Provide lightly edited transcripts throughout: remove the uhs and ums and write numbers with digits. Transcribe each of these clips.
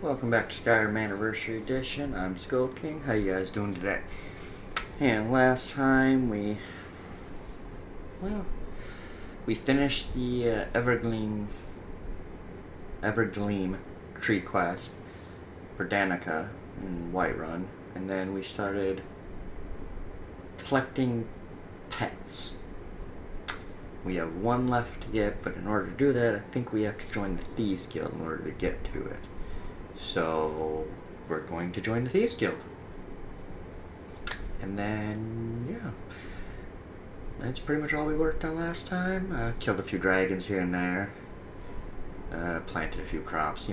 Welcome back to Skyrim Anniversary Edition. I'm Skull King. How you guys doing today? And last time we finished the Evergleam tree quest for Danica in Whiterun, and then we started collecting pets. We have one left to get, but in order to do that, I think we have to join the Thieves Guild in order to get to it. So we're going to join the Thieves Guild. And then, yeah. That's pretty much all we worked on last time. Killed a few dragons here and there. Planted a few crops,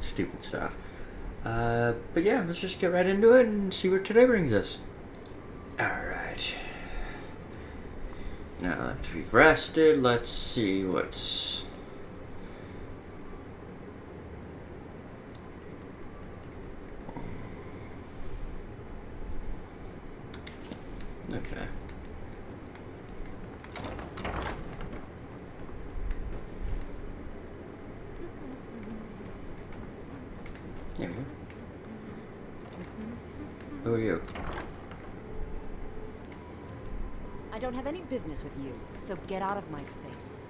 stupid stuff. But yeah, let's just get right into it and see where today brings us. Alright. Now that we've rested, let's see what's... Okay. There we go. Who are you? I don't have any business with you, so get out of my face.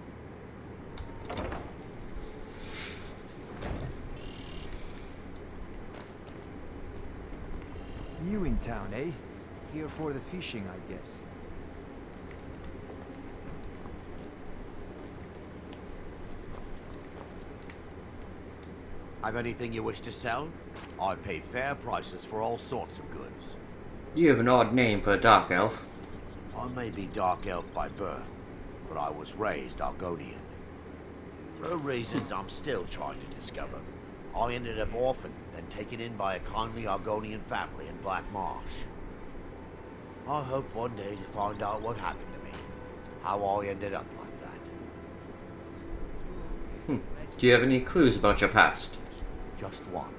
New in town, eh? Here for the fishing, I guess. Have anything you wish to sell? I pay fair prices for all sorts of goods. You have an odd name for a dark elf. I may be dark elf by birth, but I was raised Argonian. For reasons I'm still trying to discover, I ended up orphaned, then taken in by a kindly Argonian family in Black Marsh. I hope one day to find out what happened to me, how I ended up like that. Do you have any clues about your past? Just one.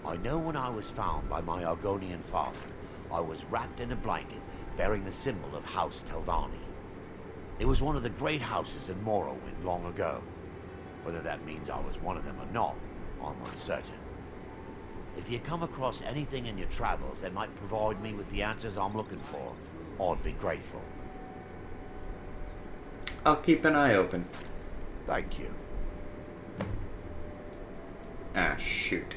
I know when I was found by my Argonian father, I was wrapped in a blanket bearing the symbol of House Telvanni. It was one of the great houses in Morrowind long ago. Whether that means I was one of them or not, I'm uncertain. If you come across anything in your travels that might provide me with the answers I'm looking for, I'd be grateful. I'll keep an eye open. Thank you. Ah, shoot.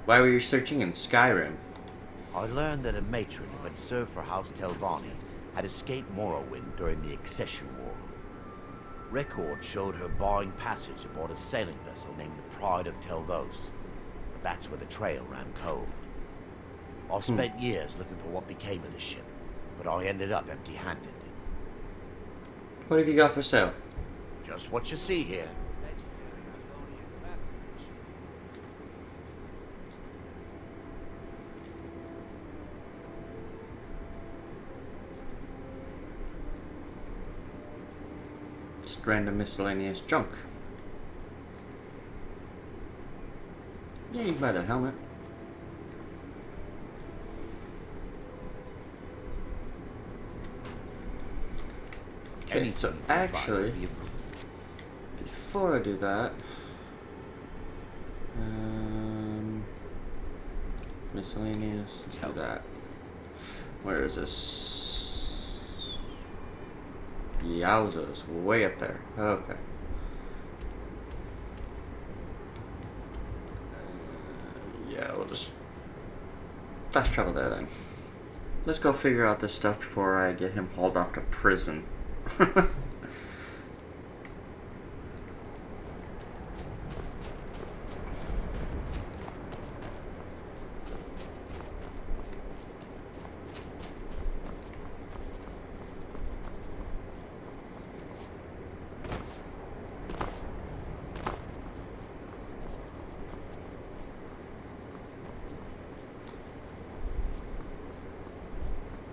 Why were you searching in Skyrim? I learned that a matron who had served for House Telvanni had escaped Morrowind during the Accession War. Records showed her buying passage aboard a sailing vessel named the Pride of Telvos. That's where the trail ran cold. I spent years looking for what became of the ship, but I ended up empty-handed. What have you got for sale? Just what you see here. Just random miscellaneous junk. Yeah, you can buy that helmet. Okay, so actually, before I do that, miscellaneous, let's do that. Where is this? Yowzers, way up there. Okay. Yeah, we'll just fast travel there then. Let's go figure out this stuff before I get him hauled off to prison.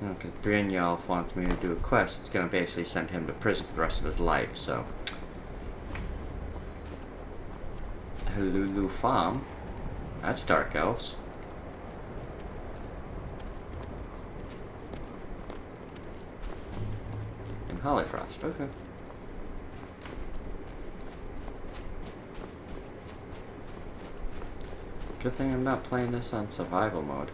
Okay, Brynjolf wants me to do a quest. It's gonna basically send him to prison for the rest of his life, so. Hululu Farm. That's Dark Elves. And Hollyfrost, okay. Good thing I'm not playing this on survival mode.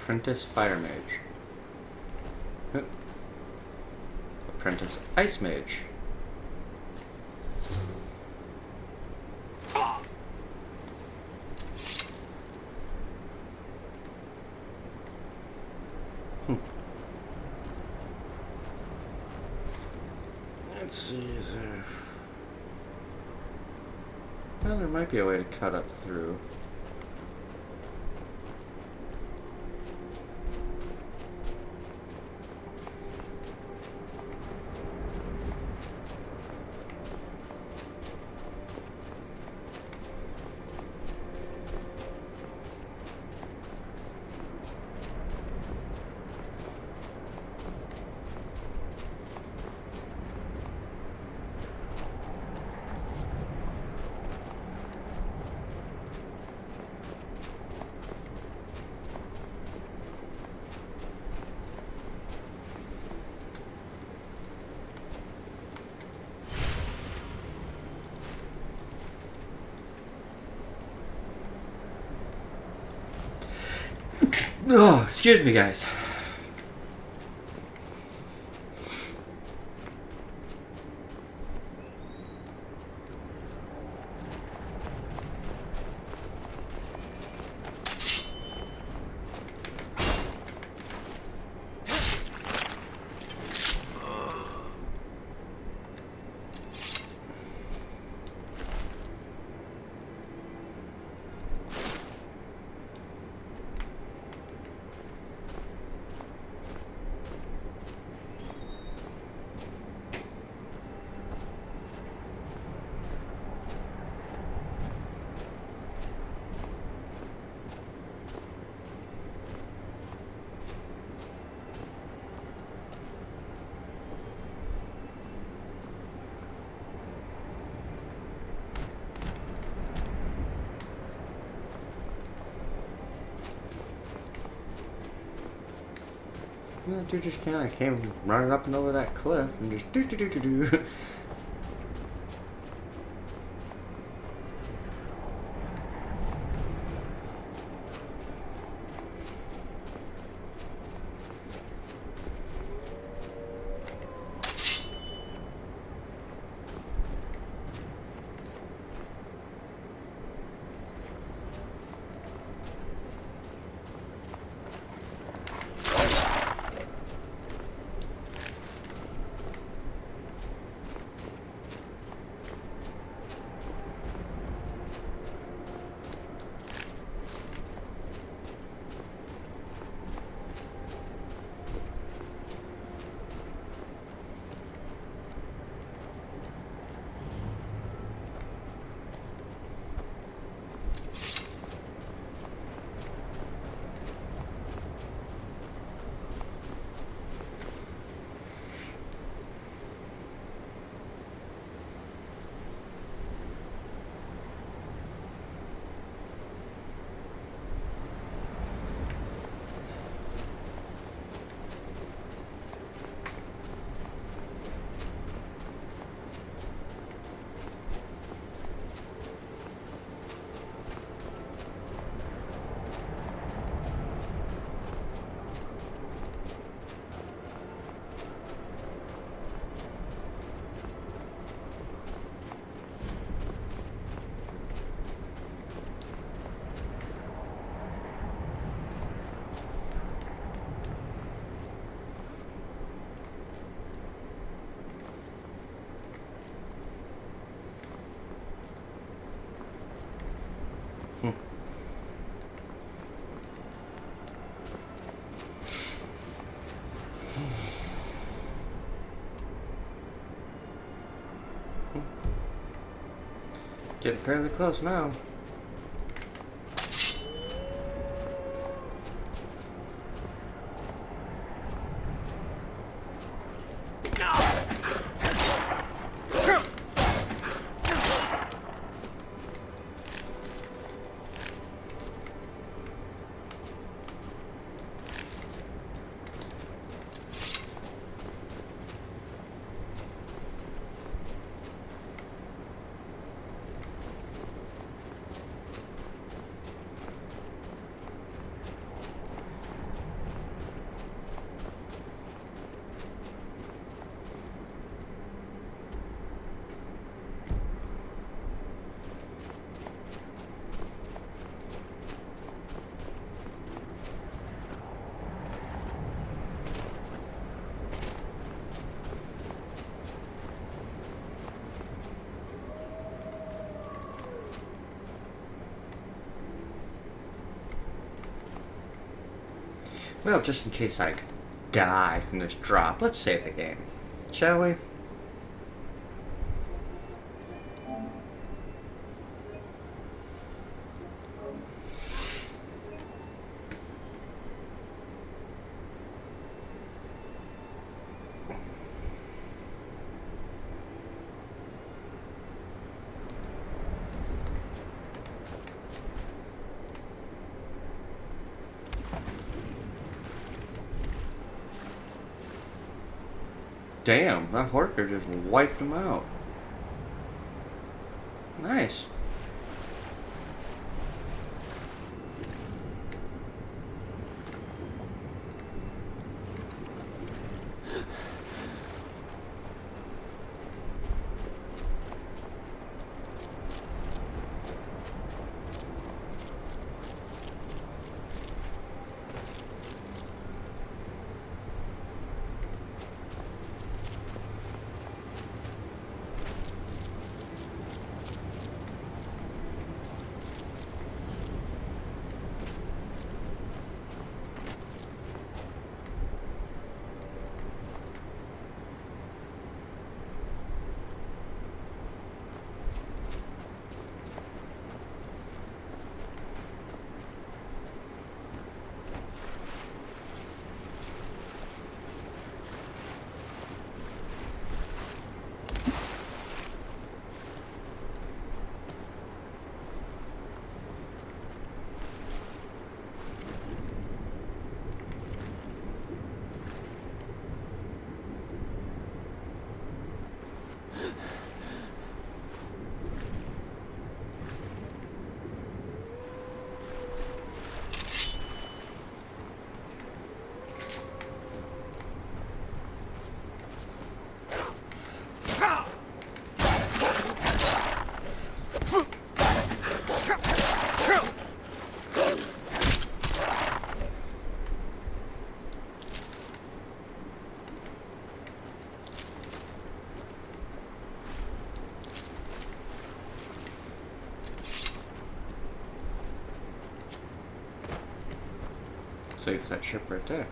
Apprentice Fire Mage. Apprentice Ice Mage. Let's see, is there... Well, there might be a way to cut up through. Oh, excuse me, guys. That dude just kind of came running up and over that cliff and just do. Getting fairly close now. Well, just in case I die from this drop, let's save the game, shall we? Damn, that Horker just wiped him out. Nice. Saves that ship right there.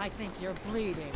I think you're bleeding.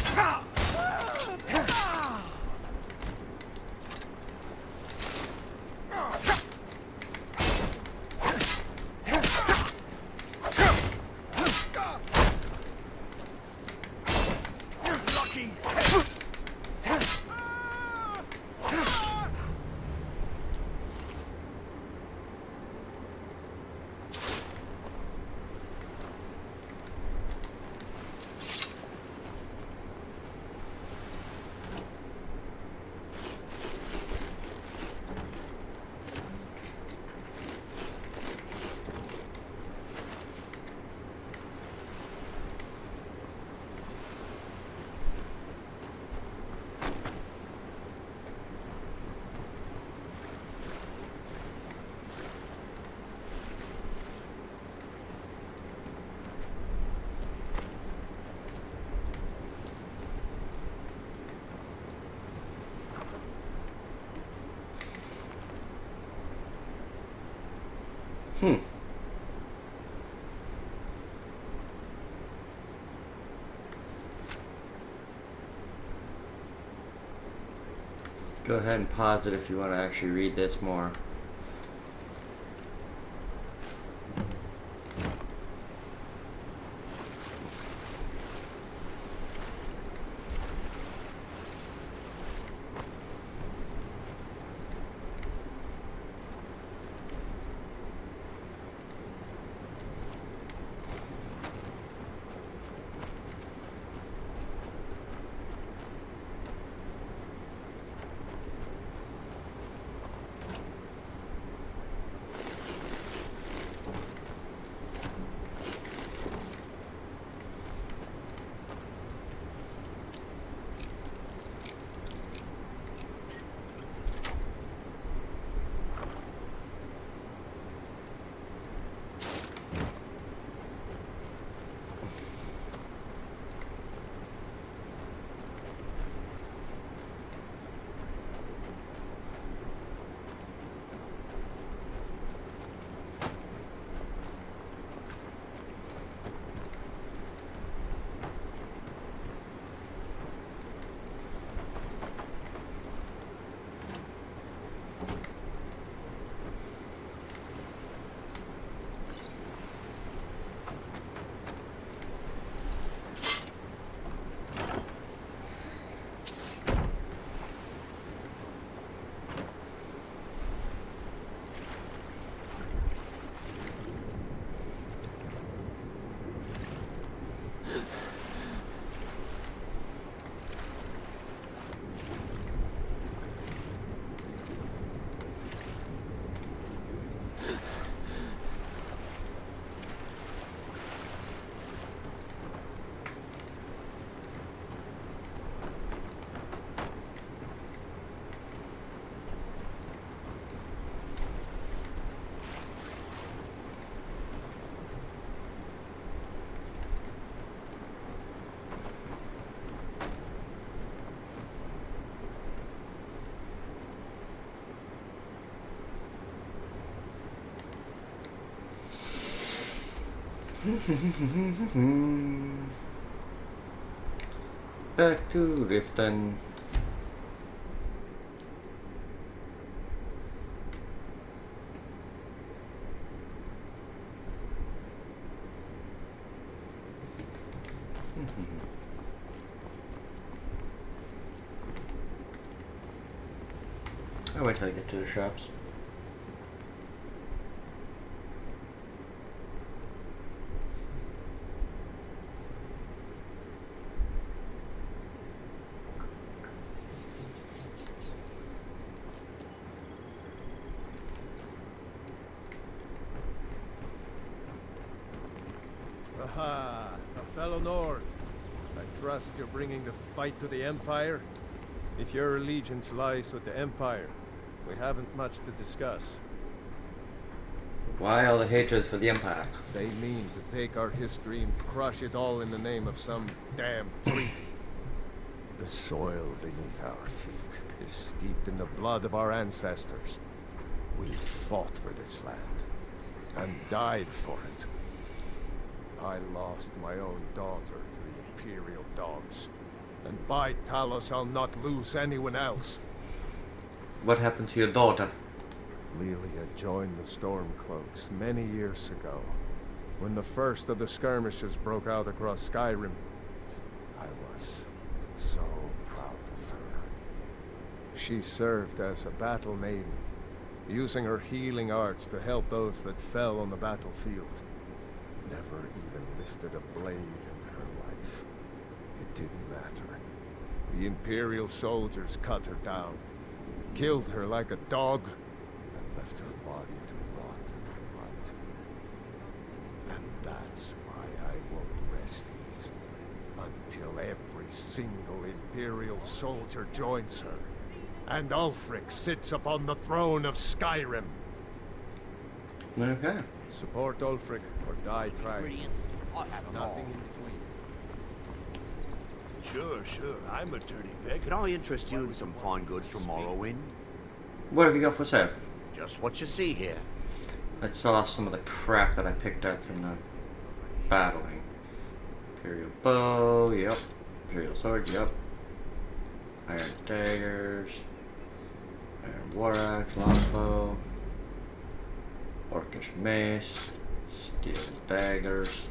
Go ahead and pause it if you want to actually read this more. Back to Riften. I'll wait till I get to the shops. Aha, a fellow Nord. I trust you're bringing the fight to the Empire? If your allegiance lies with the Empire, we haven't much to discuss. Why all the hatred for the Empire? They mean to take our history and crush it all in the name of some damn treaty. The soil beneath our feet is steeped in the blood of our ancestors. We fought for this land and died for it. I lost my own daughter to the Imperial dogs. And by Talos, I'll not lose anyone else. What happened to your daughter? Lelia joined the Stormcloaks many years ago, when the first of the skirmishes broke out across Skyrim. I was so proud of her. She served as a battle maiden, using her healing arts to help those that fell on the battlefield. Never even lifted a blade in her life. It didn't matter. The Imperial soldiers cut her down, killed her like a dog, and left her body to rot in the mud. And that's why I won't rest easy until every single Imperial soldier joins her, and Ulfric sits upon the throne of Skyrim. Okay. Support Ulfric or die trying. Ingredients, I have There's them all. nothing in between. Sure. I'm a dirty pig. Could I interest you in some fine goods from Morrowind? What have you got for sale? Just what you see here. Let's sell off some of the crap that I picked up from the battling. Imperial bow, yep. Imperial sword, yep. Iron daggers. War axe, longbow, orcish mace, steel daggers.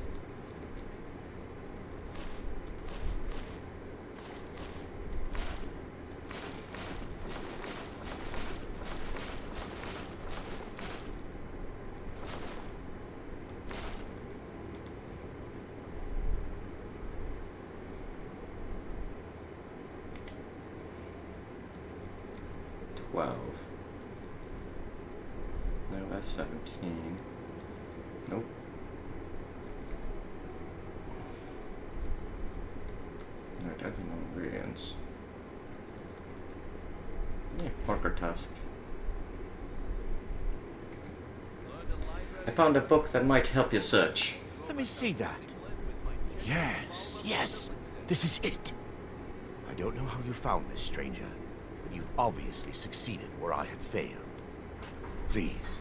No, that's 17. Nope. No, definitely no ingredients. Yeah, pork or tusk. I found a book that might help you search. Let me see that. Yes, this is it. I don't know how you found this, stranger, but you've obviously succeeded where I had failed. Please,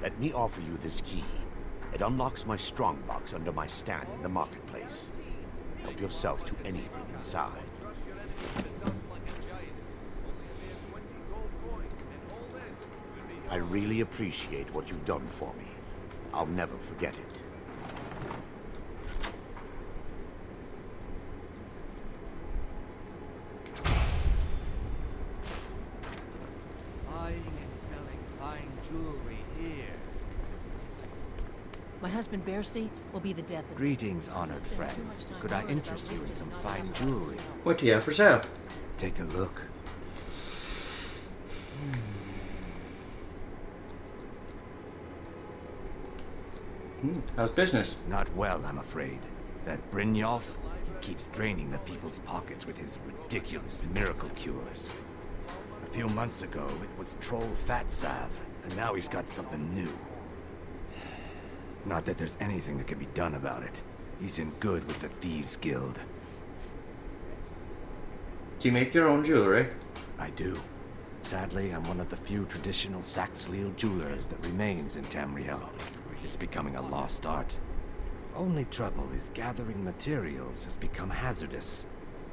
let me offer you this key. It unlocks my strongbox under my stand in the marketplace. Help yourself to anything inside. I really appreciate what you've done for me. I'll never forget it. Buying and selling fine jewelry here. My husband Bercy will be the death of me. Greetings, honored friend. Could I interest you in some fine jewelry? What do you have for sale? Take a look. How's business? Not well, I'm afraid. That Brynjolf, he keeps draining the people's pockets with his ridiculous miracle cures. A few months ago, it was troll fat salve, and now he's got something new. Not that there's anything that can be done about it. He's in good with the Thieves Guild. Do you make your own jewelry? I do. Sadly, I'm one of the few traditional Saxhleel jewelers that remains in Tamriel. It's becoming a lost art. Only trouble is gathering materials has become hazardous.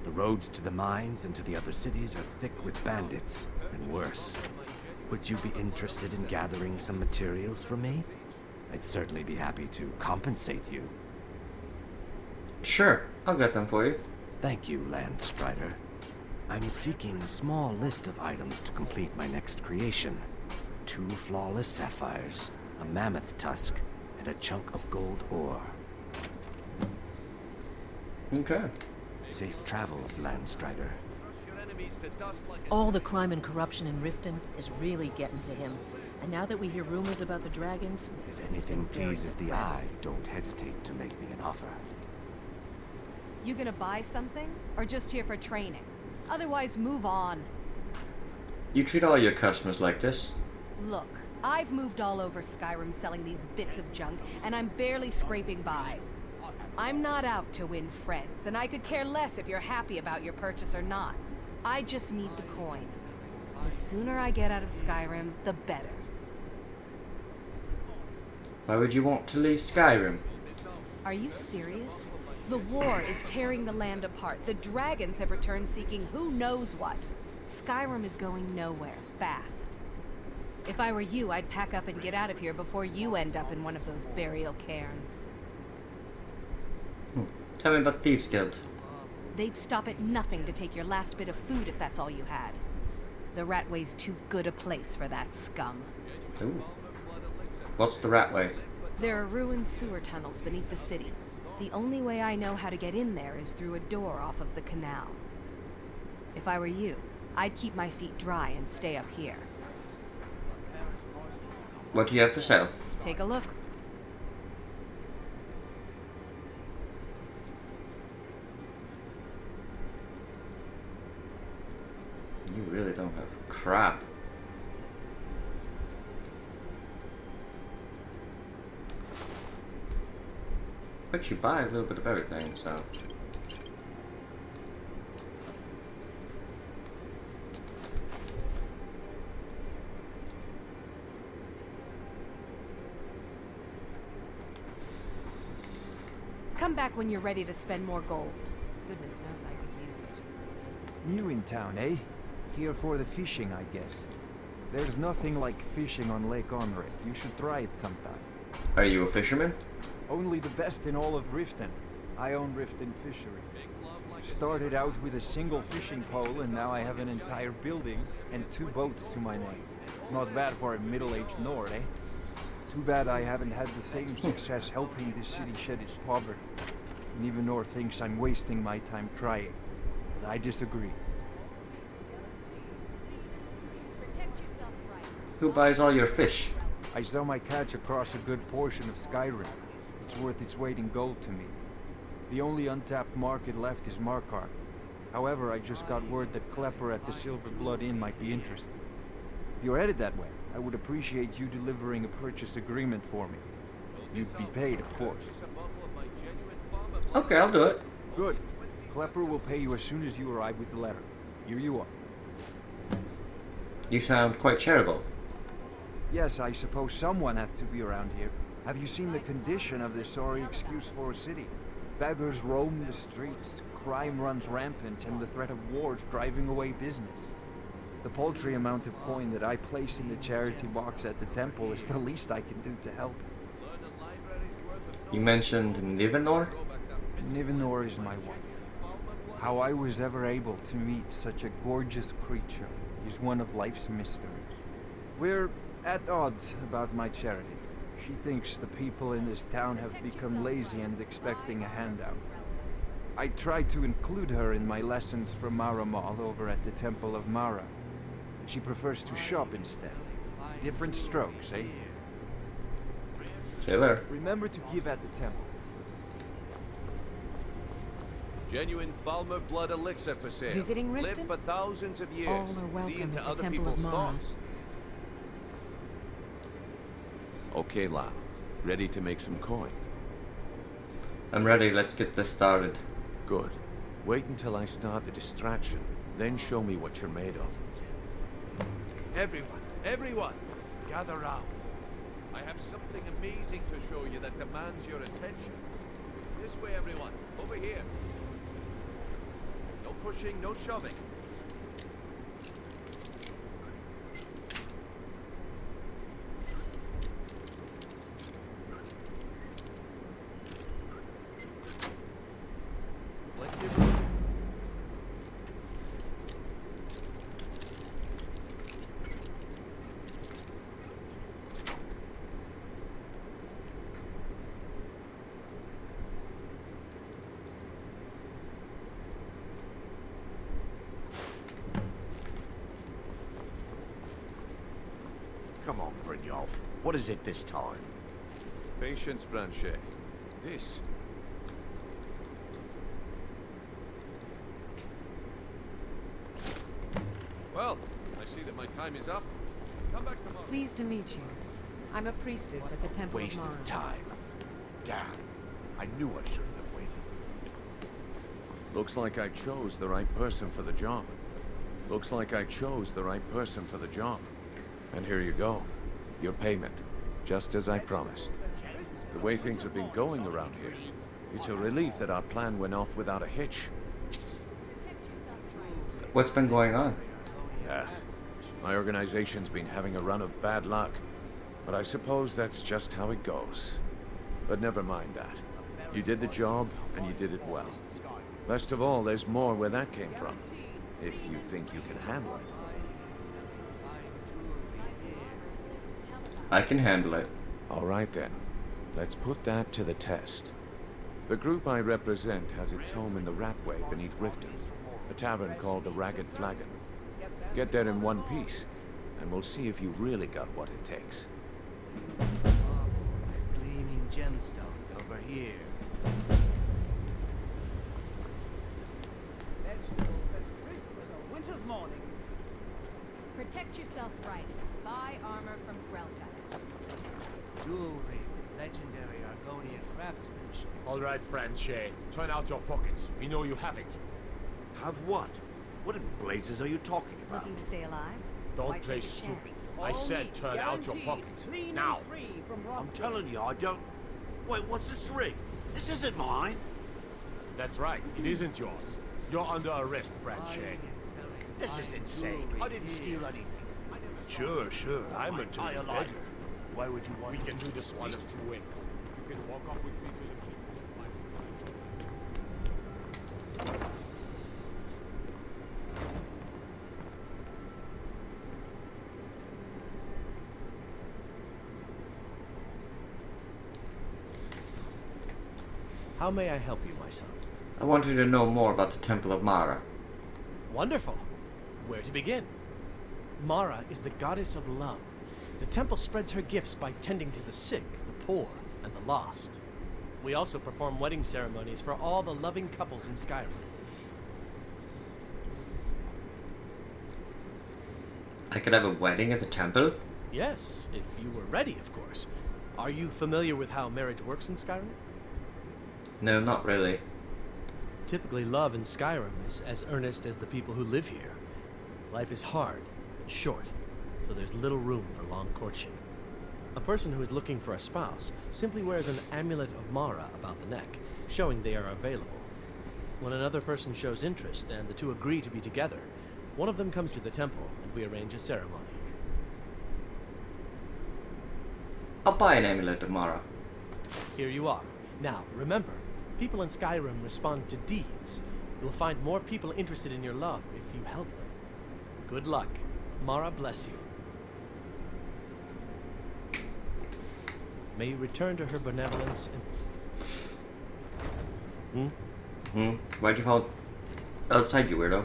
The roads to the mines and to the other cities are thick with bandits, and worse. Would you be interested in gathering some materials for me? I'd certainly be happy to compensate you. Sure, I'll get them for you. Thank you, Landstrider. I'm seeking a small list of items to complete my next creation. 2 flawless sapphires, a mammoth tusk, and a chunk of gold ore. Okay. Safe travels, Landstrider. All the crime and corruption in Riften is really getting to him. And now that we hear rumors about the dragons, If he's been anything very pleases the eye, depressed. don't hesitate to make me an offer. You gonna buy something? Or just here for training? Otherwise, move on. You treat all your customers like this? Look, I've moved all over Skyrim selling these bits of junk, and I'm barely scraping by. I'm not out to win friends, and I could care less if you're happy about your purchase or not. I just need the coin. The sooner I get out of Skyrim, the better. Why would you want to leave Skyrim? Are you serious? The war is tearing the land apart. The dragons have returned seeking who knows what. Skyrim is going nowhere, fast. If I were you, I'd pack up and get out of here before you end up in one of those burial cairns. Tell me about Thieves Guild. They'd stop at nothing to take your last bit of food if that's all you had. The Ratway's too good a place for that scum. Ooh. What's the Ratway? There are ruined sewer tunnels beneath the city. The only way I know how to get in there is through a door off of the canal. If I were you, I'd keep my feet dry and stay up here. What do you have for sale? Take a look. You really don't have crap. But you buy a little bit of everything, so... Come back when you're ready to spend more gold. Goodness knows I could use it. New in town, eh? Here for the fishing, I guess. There's nothing like fishing on Lake Onred. You should try it sometime. Are you a fisherman? Only the best in all of Riften. I own Riften Fishery. Started out with a single fishing pole, and now I have an entire building and 2 boats to my name. Not bad for a middle-aged Nord, eh? Too bad I haven't had the same success helping this city shed its poverty. And even Nord thinks I'm wasting my time trying. But I disagree. Who buys all your fish? I sell my catch across a good portion of Skyrim. It's worth its weight in gold to me. The only untapped market left is Markarth. However, I just got word that Klepper at the Silver Blood Inn might be interested. If you're headed that way, I would appreciate you delivering a purchase agreement for me. You'd be paid, of course. Okay, I'll do it. Good. Klepper will pay you as soon as you arrive with the letter. Here you are. You sound quite charitable. Yes, I suppose someone has to be around here. Have you seen the condition of this sorry excuse for a city? Beggars roam the streets, crime runs rampant, and the threat of wars driving away business. The paltry amount of coin that I place in the charity box at the temple is the least I can do to help. You mentioned Nivenor? Nivenor is my wife. How I was ever able to meet such a gorgeous creature is one of life's mysteries. We're at odds about my charity. She thinks the people in this town have become lazy and expecting a handout. I try to include her in my lessons from Maramal over at the Temple of Mara. She prefers to shop instead. Different strokes, eh? Taylor. Remember to give at the temple. Genuine Falmer blood elixir for sale. Visiting Riften? Lived for thousands of years. All are welcome See into at the other Temple of people's Mara. thoughts. Okay, lad. Ready to make some coin? I'm ready, let's get this started. Good. Wait until I start the distraction, then show me what you're made of. Everyone, gather round. I have something amazing to show you that demands your attention. This way, everyone. Over here. No pushing, no shoving. Plenty of room. Come on, Brynjolf. What is it this time? Patience, Branchet. This. Well, I see that my time is up. Come back tomorrow. Pleased to meet you. I'm a priestess at the Temple Waste of Mara. of time. Damn. I knew I shouldn't have waited. Looks like I chose the right person for the job. Looks like I chose the right person for the job. And here you go. Your payment. Just as I promised. The way things have been going around here, it's a relief that our plan went off without a hitch. What's been going on? Yeah. My organization's been having a run of bad luck. But I suppose that's just how it goes. But never mind that. You did the job, and you did it well. Best of all, there's more where that came from. If you think you can handle it. I can handle it. All right then. Let's put that to the test. The group I represent has its home in the Ratway beneath Riften, a tavern called the Ragged Flagon. Get there in one piece, and we'll see if you really got what it takes. Gleaming gemstones over here. Let's do as crisp as a winter's morning. Protect yourself right. Buy armor from Grelka. Jewelry with legendary Argonian craftsmanship. All right, Branchet. Turn out your pockets. We know you have it. Have what? What in blazes are you talking about? Looking to stay alive? Don't Why play take a stupid. chance? I All said meat turn out your guaranteed, pockets. clean Now. and free from I'm rock. telling you, I don't... Wait, what's this ring? This isn't mine. That's right. It isn't yours. You're under arrest, Branchet. Buying and selling This is fine insane. jewelry I didn't here. steal anything. I never Sure, sure. I'm a dirty beggar. Why would you want We to can do this one of two ways. You can walk up with me to the keep. How may I help you, my son? I wanted to know more about the Temple of Mara. Wonderful. Where to begin? Mara is the goddess of love. The temple spreads her gifts by tending to the sick, the poor, and the lost. We also perform wedding ceremonies for all the loving couples in Skyrim. I could have a wedding at the temple? Yes, if you were ready, of course. Are you familiar with how marriage works in Skyrim? No, not really. Typically, love in Skyrim is as earnest as the people who live here. Life is hard and short, so there's little room for long courtship. A person who is looking for a spouse simply wears an amulet of Mara about the neck, showing they are available. When another person shows interest and the two agree to be together, one of them comes to the temple and we arrange a ceremony. I'll buy an amulet of Mara. Here you are. Now, remember, people in Skyrim respond to deeds. You'll find more people interested in your love if you help them. Good luck. Mara bless you. May you return to her benevolence and... Why'd you fall outside, you weirdo?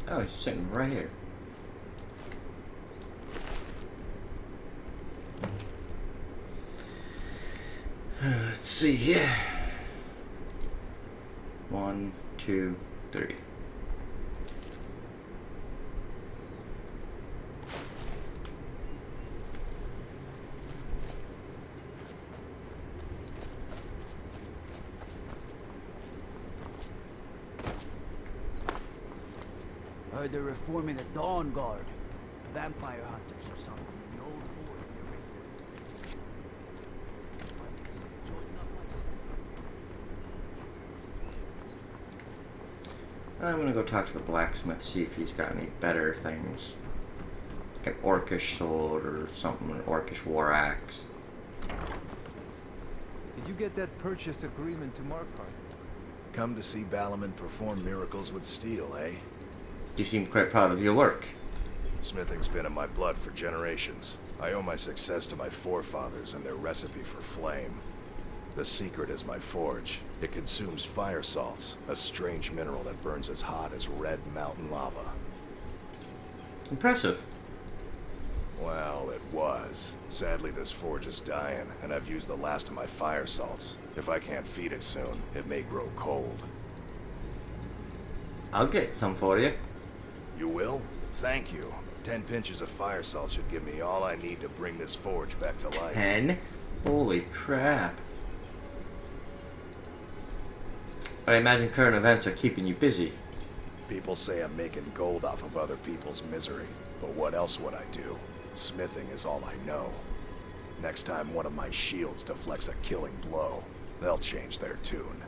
Oh, he's sitting right here. Let's see here. 1, 2, 3. Heard they're reforming the Dawn Guard. Vampire hunters or something in the old fort near Riften. I'm gonna go talk to the blacksmith, see if he's got any better things. Like an orcish sword or something, an orcish war axe. Did you get that purchase agreement to Markarth? Come to see Balaman perform miracles with steel, eh? You seem quite proud of your work. Smithing's been in my blood for generations. I owe my success to my forefathers and their recipe for flame. The secret is my forge. It consumes fire salts, a strange mineral that burns as hot as red mountain lava. Impressive. Well, it was. Sadly, this forge is dying, and I've used the last of my fire salts. If I can't feed it soon, it may grow cold. I'll get some for you. You will? Thank you. 10 pinches of fire salt should give me all I need to bring this forge back to life. 10? Holy crap. I imagine current events are keeping you busy. People say I'm making gold off of other people's misery, but what else would I do? Smithing is all I know. Next time one of my shields deflects a killing blow, they'll change their tune.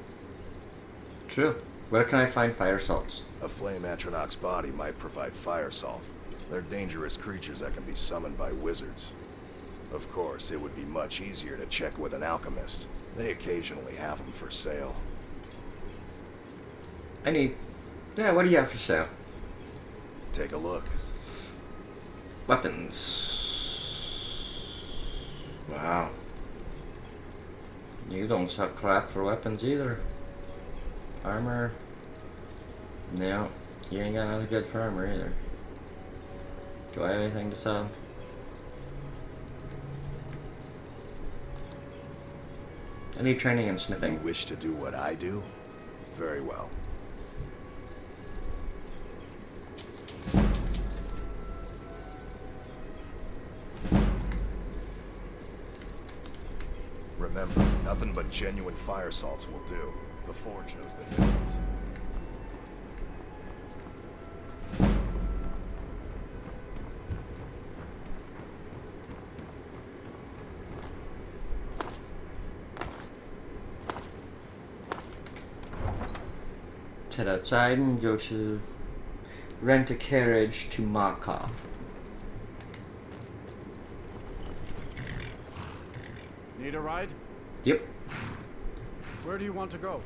True. Where can I find fire salts? A flame Atronach's body might provide fire salt. They're dangerous creatures that can be summoned by wizards. Of course, it would be much easier to check with an alchemist. They occasionally have them for sale. Yeah, what do you have for sale? Take a look. Weapons. Wow. You don't suck crap for weapons either. Armor. No, you ain't got nothing good for armor either. Do I have anything to sell? Any training in You sniffing? wish to do what I do? Very well. Remember, nothing but genuine fire salts will do. The forge knows the difference. Head outside and go to rent a carriage to Markov. Need a ride? Yep. Where do you want to go?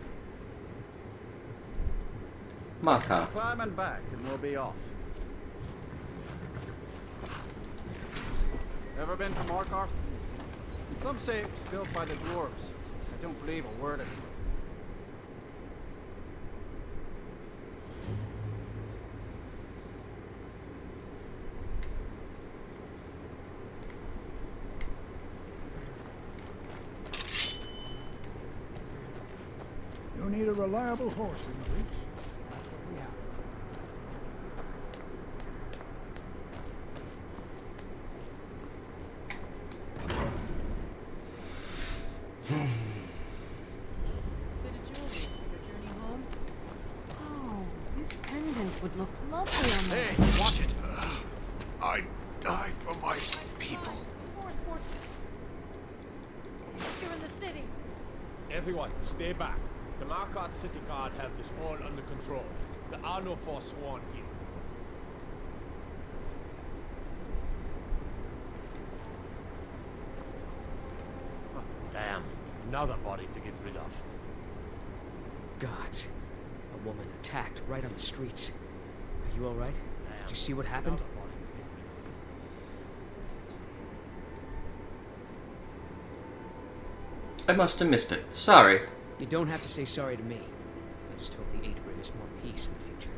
Markov. Climb and back, and we'll be off. Ever been to Markarth? Some say it was built by the dwarves. I don't believe a word of it. You need a reliable horse in the reach. That's what we have. Bit of jewelry for your journey home. Oh, this pendant would look lovely on Hey, this. watch it! I die for my people. You're in the city. Everyone, stay back. The Markarth City Guard have this all under control. There are no Forsworn here. Oh, damn. Another body to get rid of. Gods. A woman attacked right on the streets. Are you alright? Did you see what happened? Another body to get rid of. I must have missed it. Sorry. You don't have to say sorry to me. I just hope the Eight bring us more peace in the future.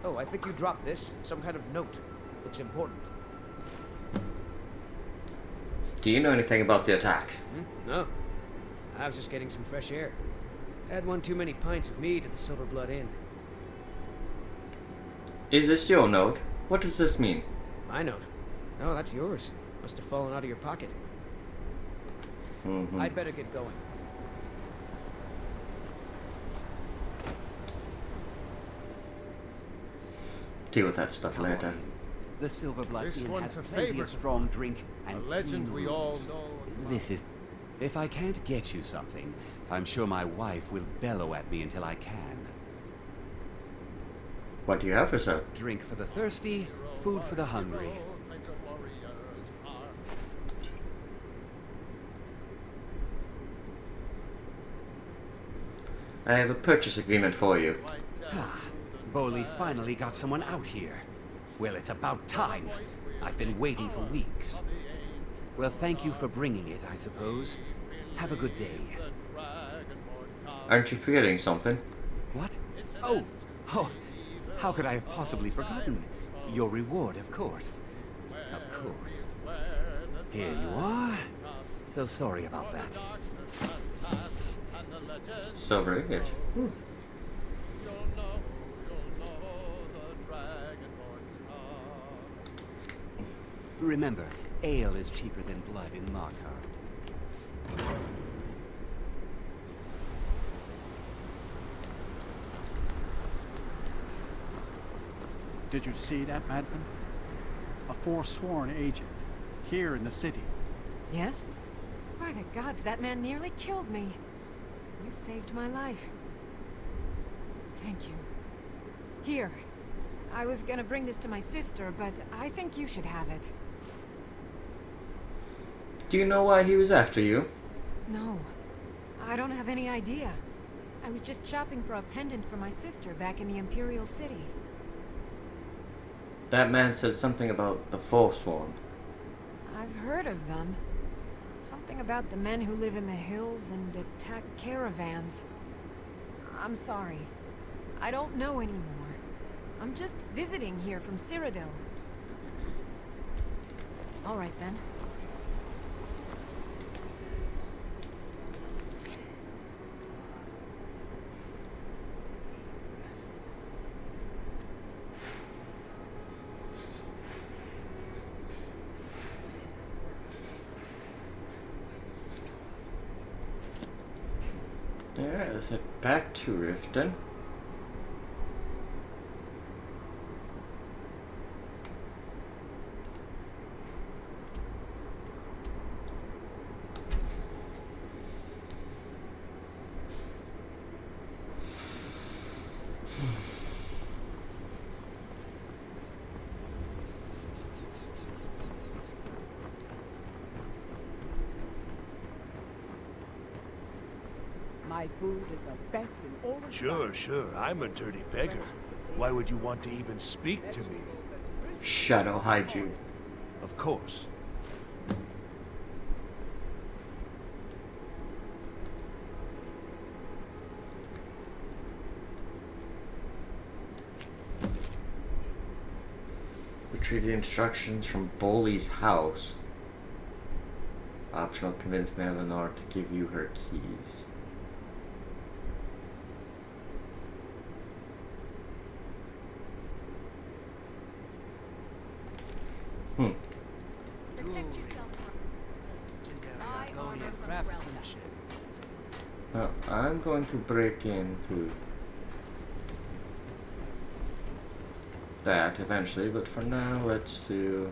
Oh, I think you dropped this. Some kind of note. Looks important. Do you know anything about the attack? No. I was just getting some fresh air. Had one too many pints of mead at the Silver Blood Inn. Is this your note? What does this mean? My note? No, that's yours. Must have fallen out of your pocket. I'd better get going. Deal with that stuff later. On in. The Silver Blood This Inn one's has a plenty favorite. of strong drink and A legend clean we all rooms. know. This is... If I can't get you something, I'm sure my wife will bellow at me until I can. What do you have for sale? Drink for the thirsty, food for the hungry. I have a purchase agreement for you. Ah, Boley finally got someone out here. Well, it's about time. I've been waiting for weeks. Well, thank you for bringing it, I suppose. Have a good day. Aren't you forgetting something? What? Oh! How could I have possibly forgotten? Your reward, of course. Of course. Here you are. So sorry about that. So very good. Remember, ale is cheaper than blood in Markarth. Did you see that, madman? A forsworn agent, here in the city. Yes? By the gods, that man nearly killed me. You saved my life. Thank you. Here. I was gonna bring this to my sister, but I think you should have it. Do you know why he was after you? No. I don't have any idea. I was just shopping for a pendant for my sister back in the Imperial City. That man said something about the Forsworn. I've heard of them. Something about the men who live in the hills and attack caravans. I'm sorry. I don't know anymore. I'm just visiting here from Cyrodiil. All right then. Alright, let's head back to Riften. My food is the best in all of Sure. I'm a dirty beggar. Why would you want to even speak to me? Shadow hide you. Of course. Retrieve the instructions from Boley's house. Optional, convince Eleanor to give you her keys. Protect yourself. Argonian craftsmanship. Well, I'm going to break into that eventually, but for now, let's do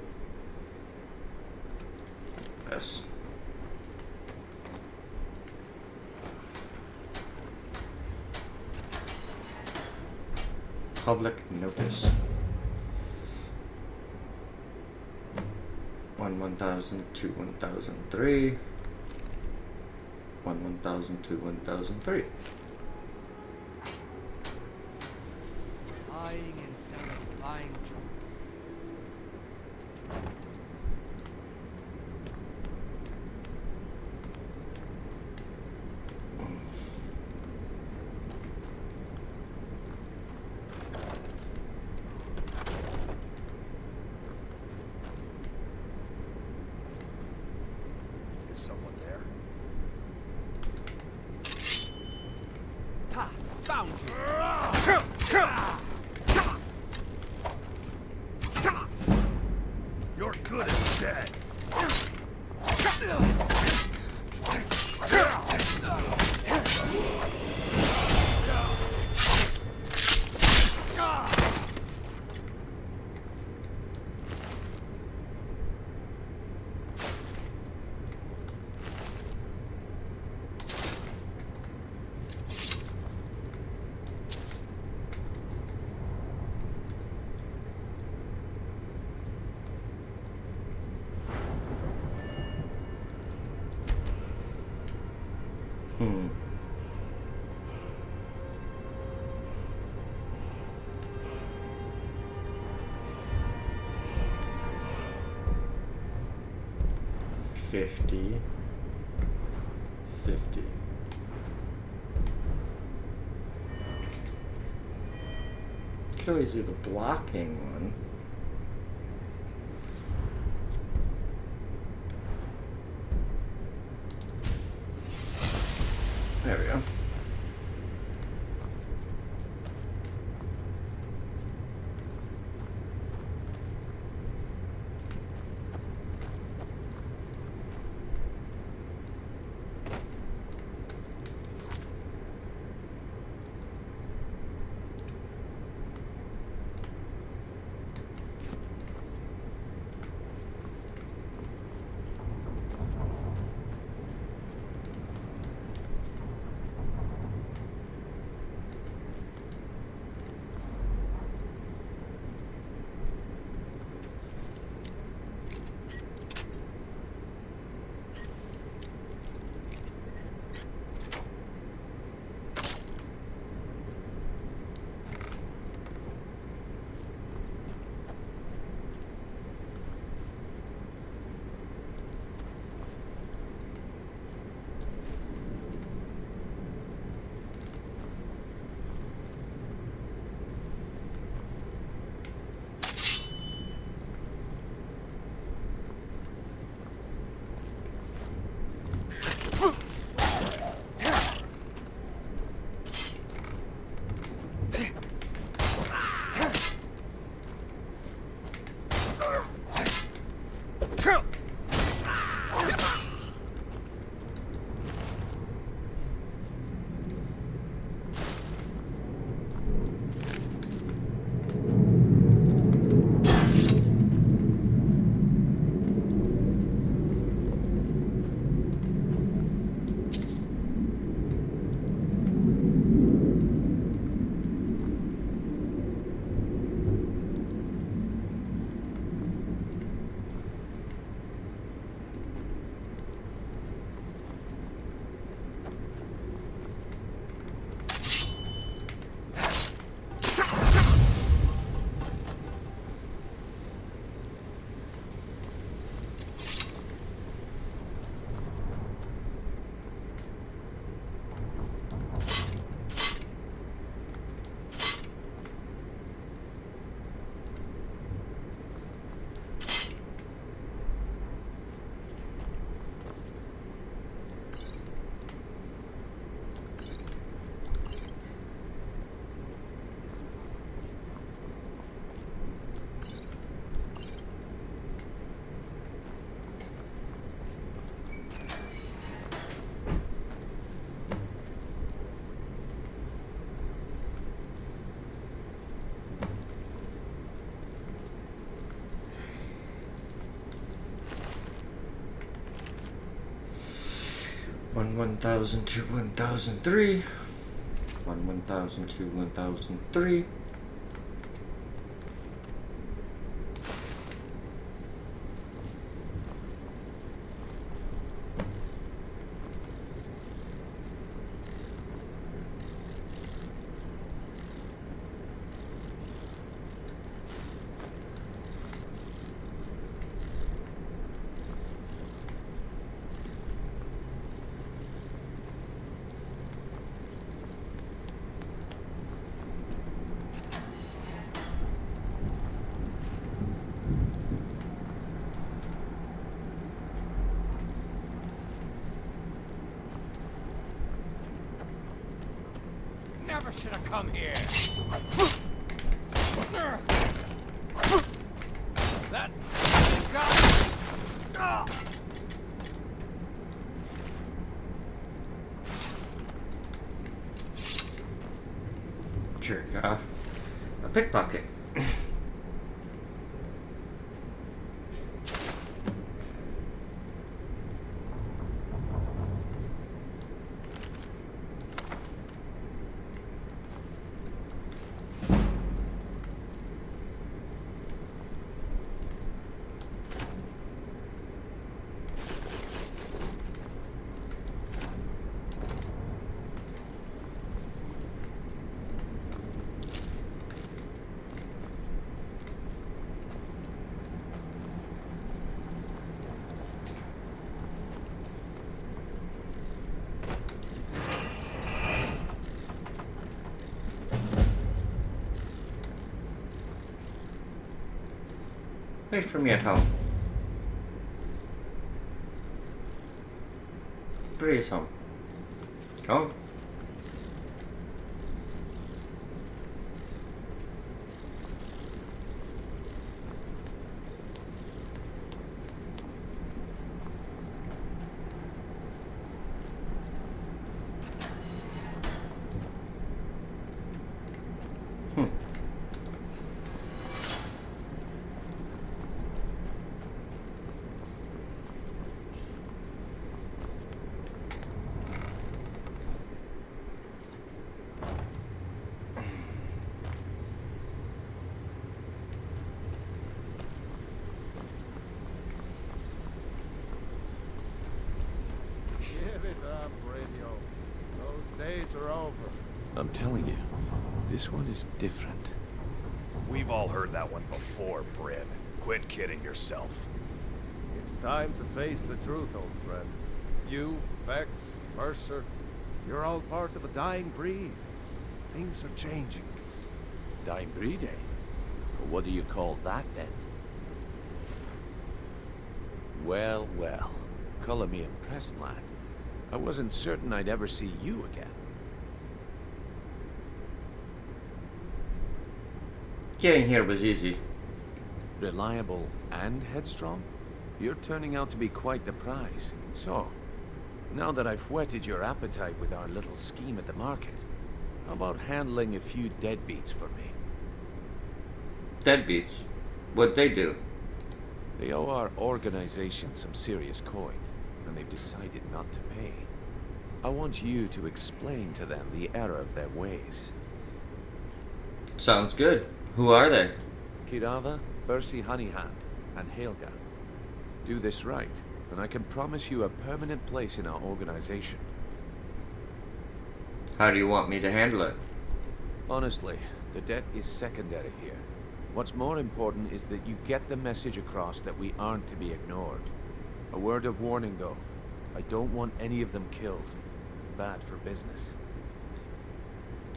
this. Public notice. 1000 to 1003. 1000 to 1003. Buying and selling fine jewelry. Is someone there? Ha! Found you! You're good as dead. Hmm. $50. Could always do the blocking one. There we go. 1 1000 to 1003. 1 1000 to 1003. Never should have come here. That's got. Jerk off. A pickpocket. Wait for me at home. Where is home? Oh. Give it up, Radio. Those days are over. I'm telling you, this one is different. We've all heard that one before, Bryn. Quit kidding yourself. It's time to face the truth, old friend. You, Vex, Mercer, you're all part of a dying breed. Things are changing. Dying breed, eh? What do you call that, then? Well, well. Color me impressed, lad. I wasn't certain I'd ever see you again. Getting here was easy. Reliable and headstrong? You're turning out to be quite the prize. So, now that I've whetted your appetite with our little scheme at the market, how about handling a few deadbeats for me? Deadbeats? What'd they do? They owe our organization some serious coin, and they've decided not to pay. I want you to explain to them the error of their ways. Sounds good. Who are they? Kirava, Bersi Honeyhand, and Helga. Do this right, and I can promise you a permanent place in our organization. How do you want me to handle it? Honestly, the debt is secondary here. What's more important is that you get the message across that we aren't to be ignored. A word of warning, though. I don't want any of them killed. Bad for business.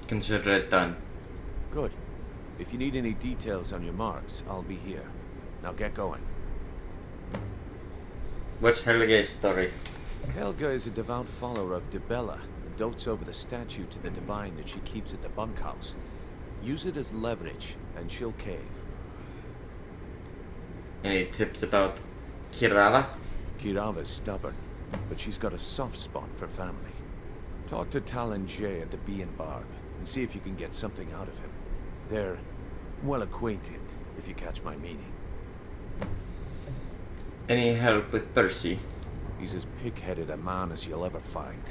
Consider it done. Good. If you need any details on your marks, I'll be here. Now get going. What's Helga's story? Helga is a devout follower of Dibella and dotes over the statue to the divine that she keeps at the bunkhouse. Use it as leverage, and she'll cave. Any tips about Kirava? Kirava's stubborn, but she's got a soft spot for family. Talk to Talon Jay at the Bee and Barb, and see if you can get something out of him. They're well acquainted, if you catch my meaning. Any help with Percy? He's as pig-headed a man as you'll ever find.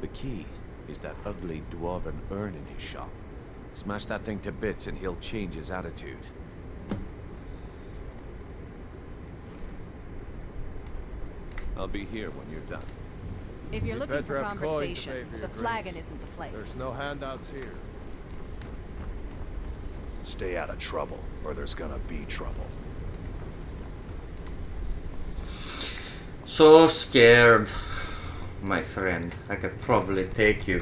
The key is that ugly dwarven urn in his shop. Smash that thing to bits and he'll change his attitude. I'll be here when you're done. If you're You looking for better have coin to conversation, pay for your the flagon drinks. isn't the place. There's no handouts here. Stay out of trouble, or there's gonna be trouble. So scared, my friend. I could probably take you.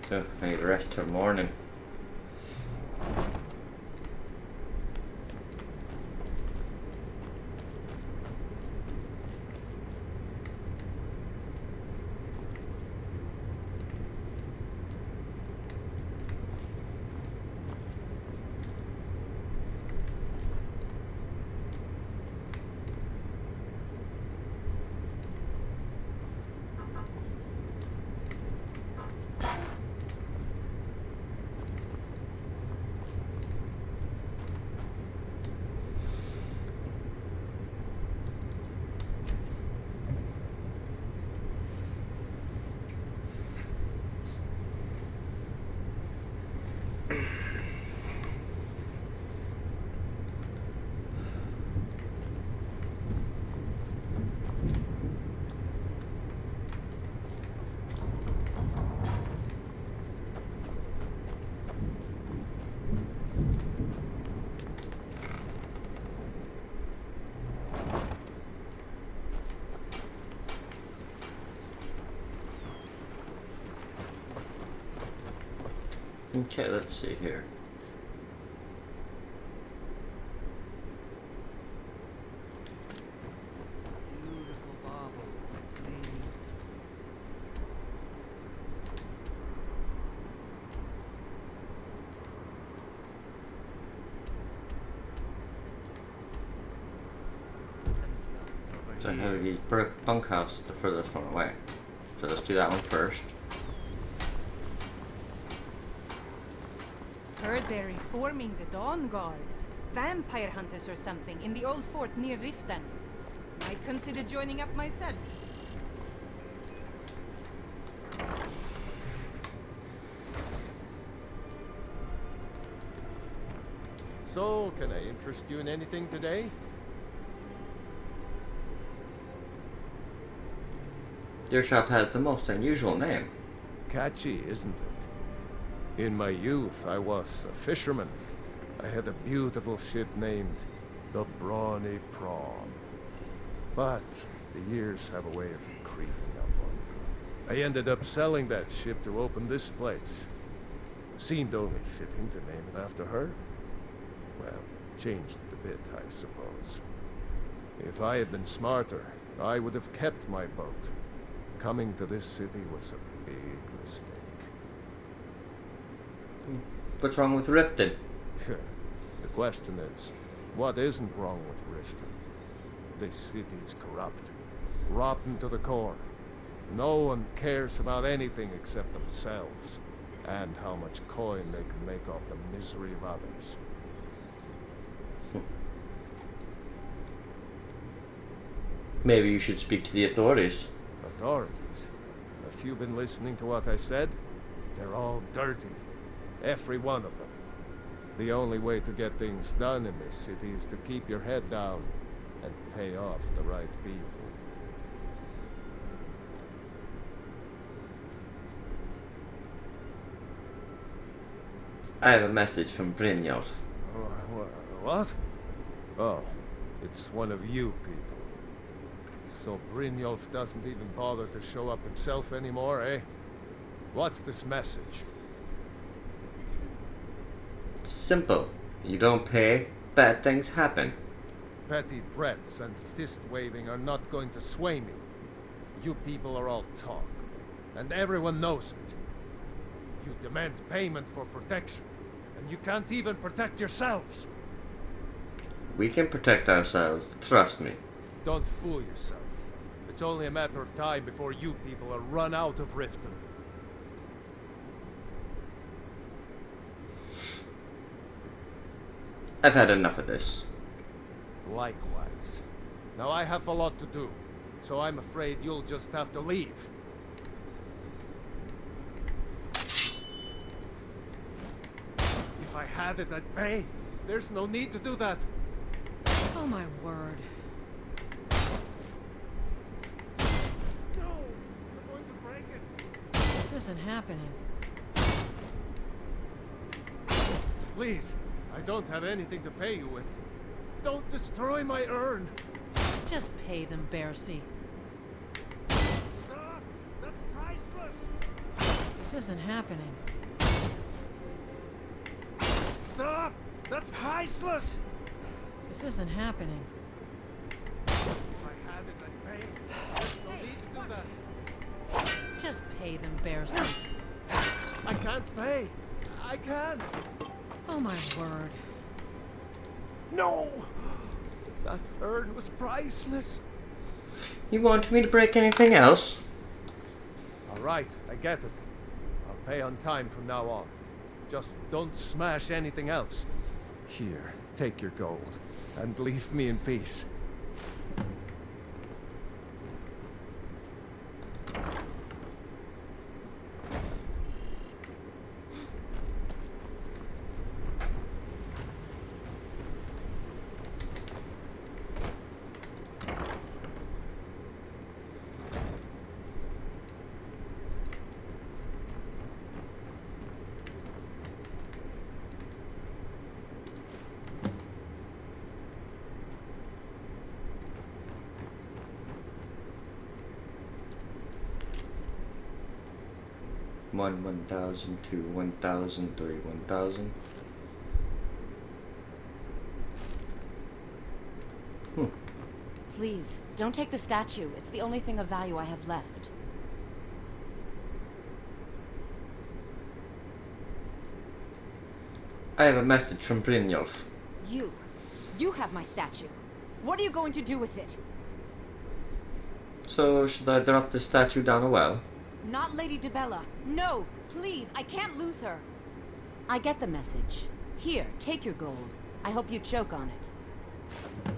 So I need to rest till morning. Okay, let's see here. Beautiful baubles and clean. So how do we bunkhouse the furthest one away? So let's do that one first. Heard they're reforming the Dawn Guard. Vampire hunters or something in the old fort near Riften. Might consider joining up myself. So, can I interest you in anything today? Your shop has the most unusual name. Catchy, isn't it? In my youth, I was a fisherman. I had a beautiful ship named the Brawny Prawn. But the years have a way of creeping up on me. I ended up selling that ship to open this place. Seemed only fitting to name it after her. Well, changed it a bit, I suppose. If I had been smarter, I would have kept my boat. Coming to this city was a big mistake. What's wrong with Riften? The question is, what isn't wrong with Riften? This city's corrupt, rotten to the core. No one cares about anything except themselves, and how much coin they can make off the misery of others. Maybe you should speak to the authorities. Authorities? Have you been listening to what I said? They're all dirty. Every one of them. The only way to get things done in this city is to keep your head down and pay off the right people. I have a message from Brynjolf. What? Oh, it's one of you people. So Brynjolf doesn't even bother to show up himself anymore, eh? What's this message? Simple. You don't pay, bad things happen. Petty threats and fist-waving are not going to sway me. You people are all talk, and everyone knows it. You demand payment for protection, and you can't even protect yourselves. We can protect ourselves, trust me. Don't fool yourself. It's only a matter of time before you people are run out of Riften. I've had enough of this. Likewise. Now I have a lot to do, so I'm afraid you'll just have to leave. If I had it, I'd pay. There's no need to do that. Oh my word. No! I'm going to break it. This isn't happening. Please, I don't have anything to pay you with. Don't destroy my urn. Just pay them, Bercy. Stop! That's priceless! This isn't happening. Stop! That's priceless! This isn't happening. If I had it, I'd pay. There's no need to do that. Just pay them, Bercy. I can't pay. I can't. Oh my word. No! That urn was priceless. You want me to break anything else? All right, I get it. I'll pay on time from now on. Just don't smash anything else. Here, take your gold, and leave me in peace. One, 1,000, 2, 1,000, 3, 1,000. Please, don't take the statue. It's the only thing of value I have left. I have a message from Brynjolf. You have my statue. What are you going to do with it? So, should I drop the statue down a well? Not Lady DeBella. No, please, I can't lose her. I get the message. Here, take your gold. I hope you choke on it.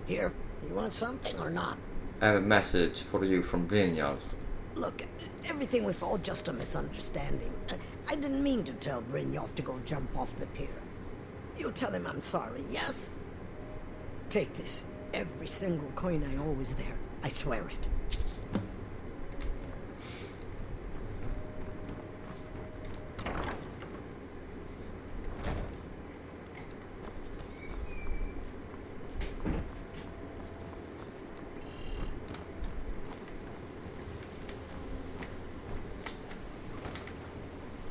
Here, you want something or not? I have a message for you from Brynjolf. Look, everything was all just a misunderstanding. I didn't mean to tell Brynjolf to go jump off the pier. You tell him I'm sorry, yes? Take this. Every single coin I owe is there. I swear it.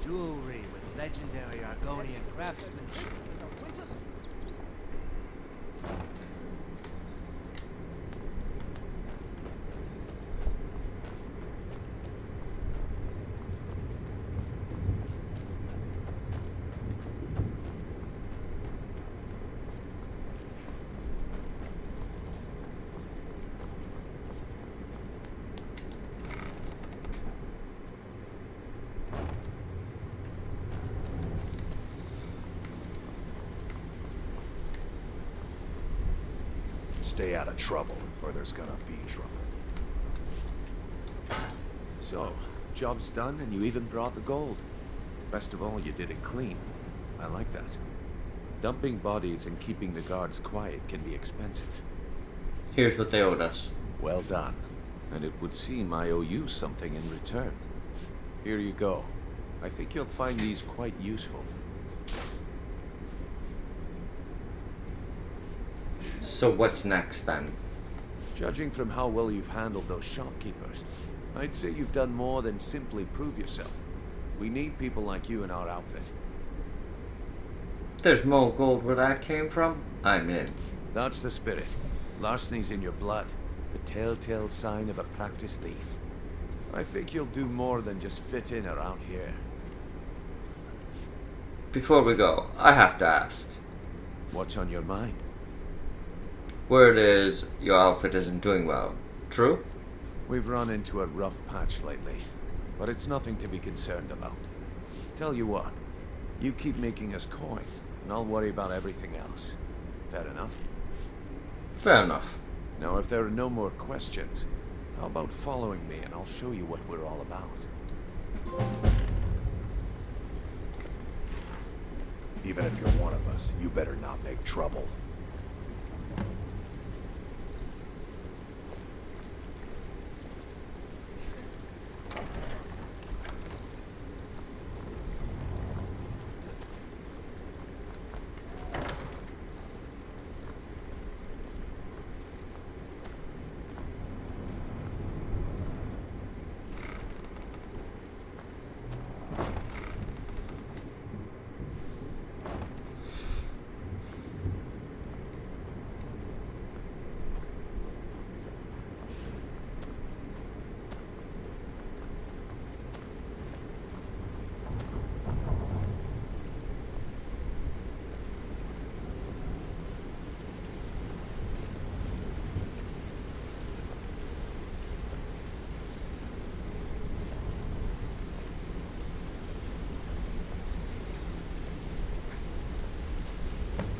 Jewelry with legendary Argonian craftsmanship. Stay out of trouble, or there's gonna be trouble. So, job's done and you even brought the gold. Best of all, you did it clean. I like that. Dumping bodies and keeping the guards quiet can be expensive. Here's what they owed us. Well done. And it would seem I owe you something in return. Here you go. I think you'll find these quite useful. So what's next then? Judging from how well you've handled those shopkeepers, I'd say you've done more than simply prove yourself. We need people like you in our outfit. There's more gold where that came from. I'm in. That's the spirit. Larceny's in your blood. The telltale sign of a practiced thief. I think you'll do more than just fit in around here. Before we go, I have to ask. What's on your mind? Word is your outfit isn't doing well. True? We've run into a rough patch lately, but it's nothing to be concerned about. Tell you what, you keep making us coin, and I'll worry about everything else. Fair enough? Fair enough. Now, if there are no more questions, how about following me and I'll show you what we're all about. Even if you're one of us, you better not make trouble.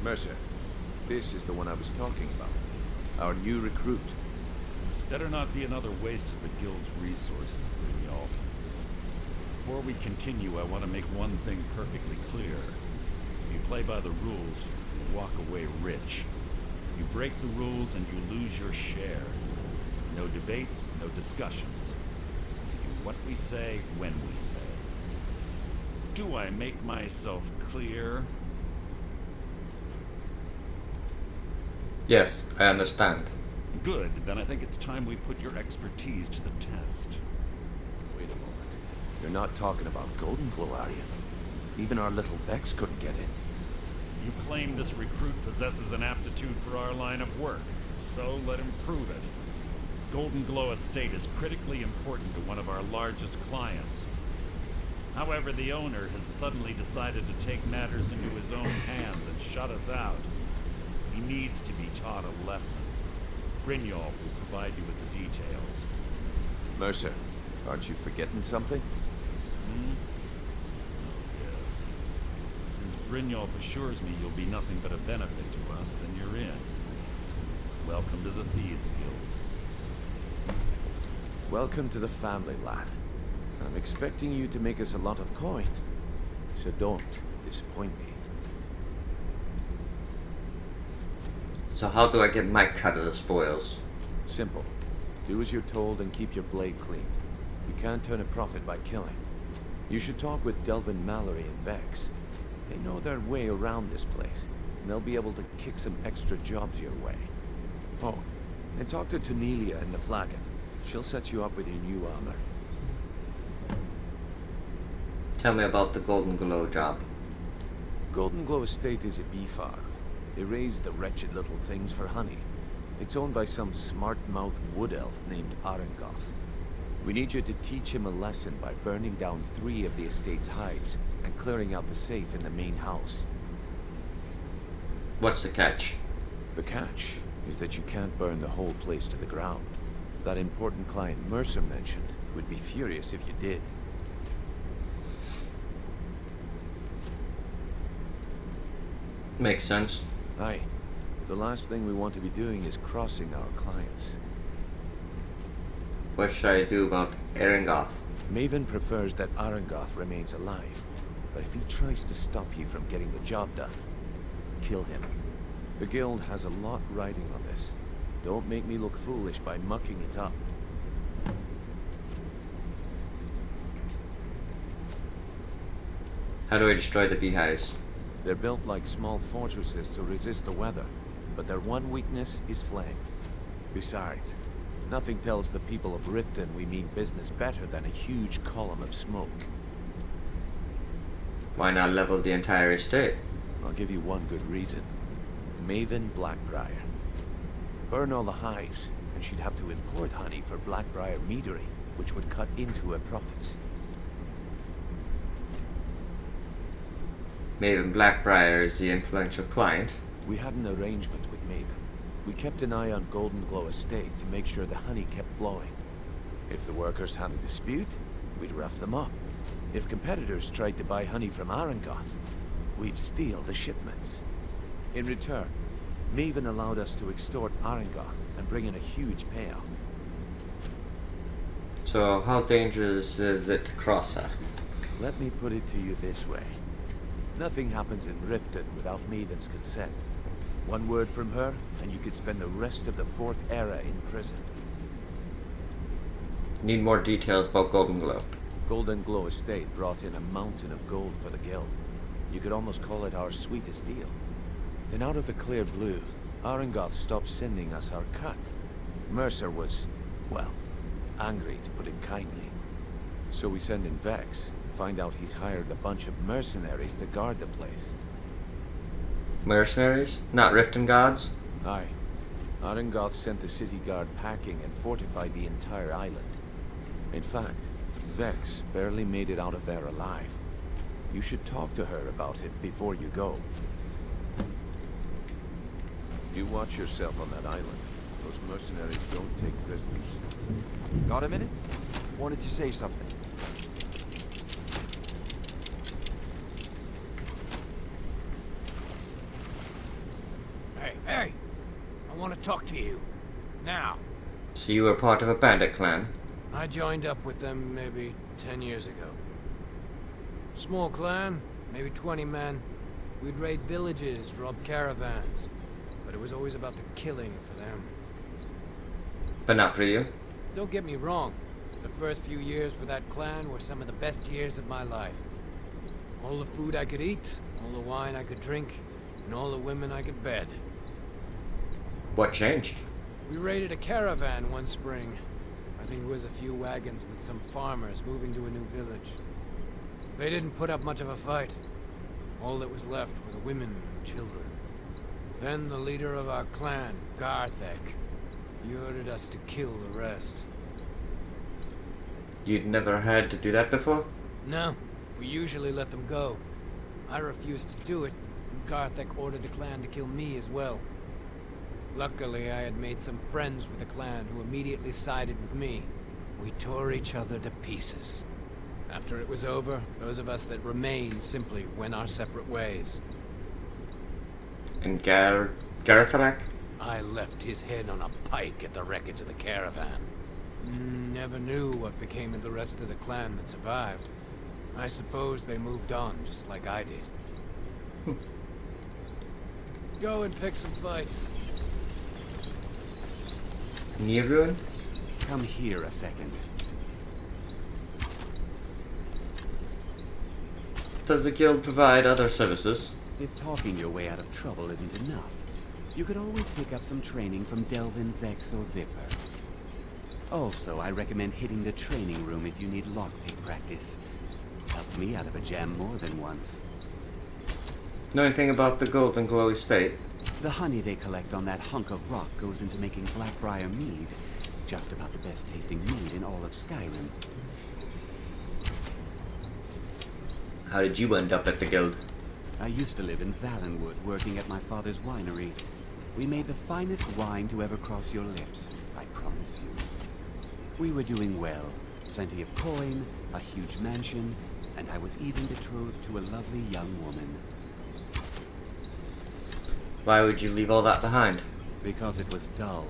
Mercer, this is the one I was talking about. Our new recruit. This better not be another waste of the guild's resources, Brynjolf. Before we continue, I want to make one thing perfectly clear. If you play by the rules, you walk away rich. You break the rules and you lose your share. No debates, no discussions. We do what we say, when we say. Do I make myself clear? Yes, I understand. Good, then I think it's time we put your expertise to the test. Wait a moment. You're not talking about Golden Glow, are you? Even our little Vex couldn't get in. You claim this recruit possesses an aptitude for our line of work, so let him prove it. Golden Glow Estate is critically important to one of our largest clients. However, the owner has suddenly decided to take matters into his own hands and shut us out. He needs to be taught a lesson. Brynjolf will provide you with the details. Mercer, aren't you forgetting something? Hmm? Oh, yes. Since Brynjolf assures me you'll be nothing but a benefit to us, then you're in. Welcome to the Thieves Guild. Welcome to the family, lad. I'm expecting you to make us a lot of coin. So don't disappoint me. So how do I get my cut of the spoils? Simple. Do as you're told and keep your blade clean. You can't turn a profit by killing. You should talk with Delvin Mallory and Vex. They know their way around this place, and they'll be able to kick some extra jobs your way. Oh, and talk to Tanelia in the Flagon. She'll set you up with your new armor. Tell me about the Golden Glow job. Golden Glow Estate is a bee farm. They raise the wretched little things for honey. It's owned by some smart-mouthed wood elf named Arengoth. We need you to teach him a lesson by burning down 3 of the estate's hives and clearing out the safe in the main house. What's the catch? The catch is that you can't burn the whole place to the ground. That important client Mercer mentioned would be furious if you did. Makes sense. Aye. The last thing we want to be doing is crossing our clients. What should I do about Erengoth? Maven prefers that Arengoth remains alive. But if he tries to stop you from getting the job done, kill him. The guild has a lot riding on this. Don't make me look foolish by mucking it up. How do I destroy the beehives? They're built like small fortresses to resist the weather, but their one weakness is flame. Besides, nothing tells the people of Riften we mean business better than a huge column of smoke. Why not level the entire estate? I'll give you one good reason. Maven Blackbriar. Burn all the hives, and she'd have to import honey for Blackbriar meadery, which would cut into her profits. Maven Blackbriar is the influential client. We had an arrangement with Maven. We kept an eye on Golden Glow Estate to make sure the honey kept flowing. If the workers had a dispute, we'd rough them up. If competitors tried to buy honey from Arangoth, we'd steal the shipments. In return, Maven allowed us to extort Arangoth and bring in a huge payout. So how dangerous is it to cross her? Let me put it to you this way. Nothing happens in Riften without Maven's consent. One word from her, and you could spend the rest of the Fourth Era in prison. Need more details about Golden Glow. Golden Glow Estate brought in a mountain of gold for the guild. You could almost call it our sweetest deal. Then out of the clear blue, Arangoth stopped sending us our cut. Mercer was, well, angry to put it kindly. So we send in Vex, find out he's hired a bunch of mercenaries to guard the place. Mercenaries? Not Riften gods? Aye. Arangoth sent the city guard packing and fortified the entire island. In fact, Vex barely made it out of there alive. You should talk to her about it before you go. You watch yourself on that island. Those mercenaries don't take prisoners. Got a minute? Wanted to say something. Hey! I want to talk to you. Now. So you were part of a bandit clan? I joined up with them maybe 10 years ago. Small clan, maybe 20 men. We'd raid villages, rob caravans. But it was always about the killing for them. But not for you? Don't get me wrong. The first few years with that clan were some of the best years of my life. All the food I could eat, all the wine I could drink, and all the women I could bed. What changed? We raided a caravan one spring. I think it was a few wagons with some farmers moving to a new village. They didn't put up much of a fight. All that was left were the women and children. Then the leader of our clan, Garthek, he ordered us to kill the rest. You'd never had to do that before? No, we usually let them go. I refused to do it, and Garthek ordered the clan to kill me as well. Luckily, I had made some friends with the clan who immediately sided with me. We tore each other to pieces. After it was over, those of us that remained simply went our separate ways. And Garthek? I left his head on a pike at the wreckage of the caravan. Never knew what became of the rest of the clan that survived. I suppose they moved on, just like I did. Go and pick some fights. Near ruin? Come here a second. Does the guild provide other services? If talking your way out of trouble isn't enough, you could always pick up some training from Delvin, Vex, or Vipper. Also, I recommend hitting the training room if you need lockpick practice. Helped me out of a jam more than once. Know anything about the Golden Glow Estate? The honey they collect on that hunk of rock goes into making Blackbriar mead. Just about the best tasting mead in all of Skyrim. How did you end up at the guild? I used to live in Valenwood, working at my father's winery. We made the finest wine to ever cross your lips, I promise you. We were doing well. Plenty of coin, a huge mansion, and I was even betrothed to a lovely young woman. Why would you leave all that behind? Because it was dull.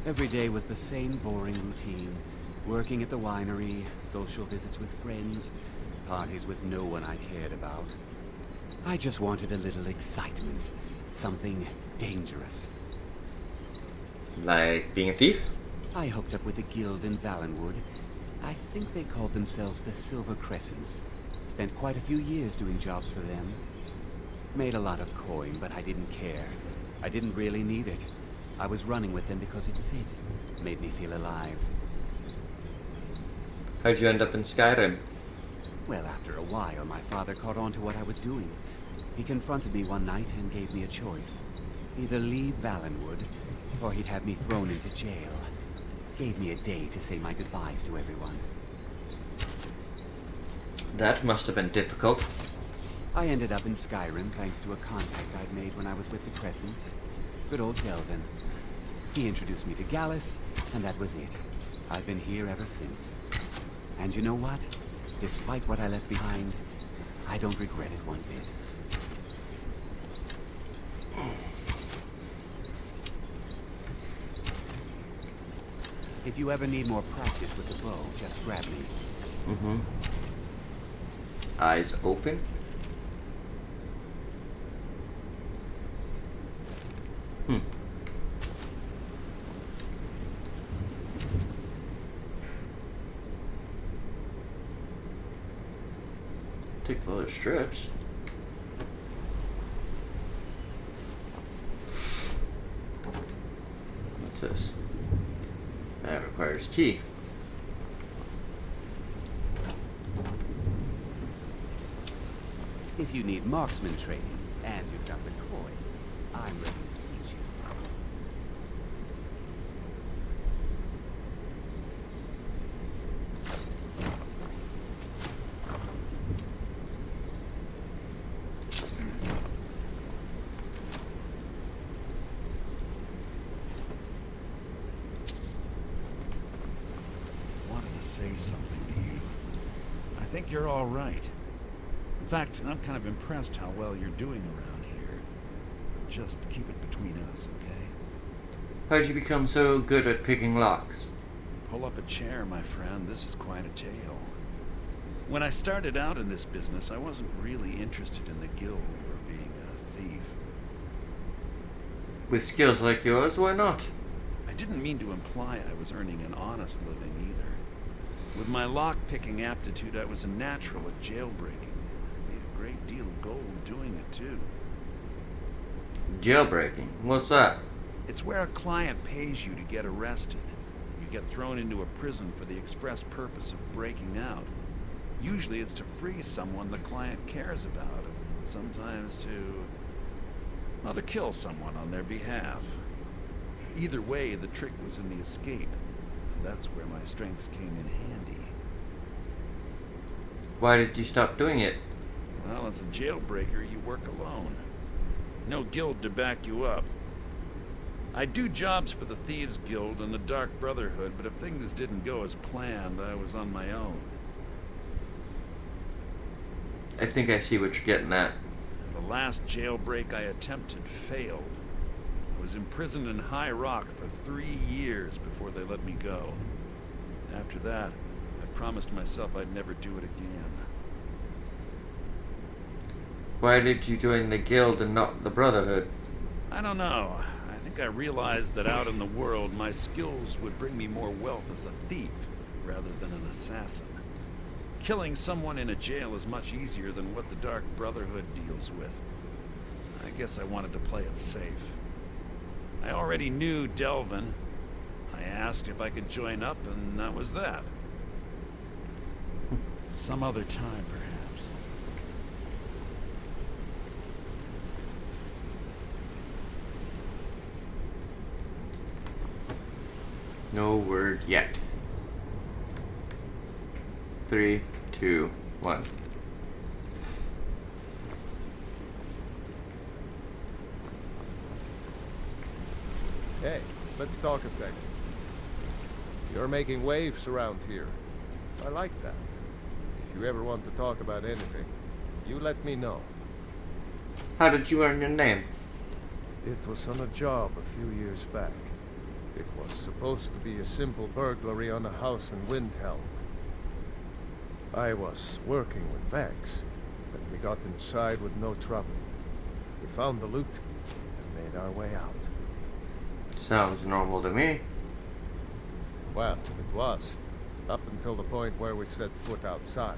Every day was the same boring routine. Working at the winery, social visits with friends, parties with no one I cared about. I just wanted a little excitement. Something dangerous. Like being a thief? I hooked up with a guild in Valenwood. I think they called themselves the Silver Crescents. Spent quite a few years doing jobs for them. Made a lot of coin, but I didn't care. I didn't really need it. I was running with them because it fit. Made me feel alive. How'd you end up in Skyrim? Well, after a while, my father caught on to what I was doing. He confronted me one night and gave me a choice. Either leave Valenwood, or he'd have me thrown into jail. Gave me a day to say my goodbyes to everyone. That must have been difficult. I ended up in Skyrim thanks to a contact I'd made when I was with the Crescents. Good old Delvin. He introduced me to Gallus, and that was it. I've been here ever since. And you know what? Despite what I left behind, I don't regret it one bit. If you ever need more practice with the bow, just grab me. Mm-hmm. Eyes open. Take the other strips. What's this? That requires key. If you need marksman training, and you've got the coin, I'm ready to teach you. Wanted to say something to you. I think you're all right. In fact, I'm kind of impressed how well you're doing around here. Just keep it between us, okay? How'd you become so good at picking locks? Pull up a chair, my friend. This is quite a tale. When I started out in this business, I wasn't really interested in the guild or being a thief. With skills like yours, why not? I didn't mean to imply I was earning an honest living either. With my lock-picking aptitude, I was a natural at jailbreaking. Made a great deal of gold doing it, too. Jailbreaking? What's that? It's where a client pays you to get arrested. You get thrown into a prison for the express purpose of breaking out. Usually it's to free someone the client cares about, and sometimes to kill someone on their behalf. Either way, the trick was in the escape. That's where my strengths came in handy. Why did you stop doing it? Well, as a jailbreaker, you work alone. No guild to back you up. I do jobs for the Thieves Guild and the Dark Brotherhood, but if things didn't go as planned, I was on my own. I think I see what you're getting at. The last jailbreak I attempted failed. I was imprisoned in High Rock for 3 years before they let me go. After that, I promised myself I'd never do it again. Why did you join the guild and not the Brotherhood? I don't know. I think I realized that out in the world, my skills would bring me more wealth as a thief rather than an assassin. Killing someone in a jail is much easier than what the Dark Brotherhood deals with. I guess I wanted to play it safe. I already knew Delvin. I asked if I could join up, and that was that. Some other time, perhaps. No word yet. 3, 2, 1. Hey, let's talk a second. You're making waves around here. I like that. If you ever want to talk about anything, you let me know. How did you earn your name? It was on a job a few years back. It was supposed to be a simple burglary on a house in Windhelm. I was working with Vex, but we got inside with no trouble. We found the loot and made our way out. Sounds normal to me. Well, it was. Up until the point where we set foot outside.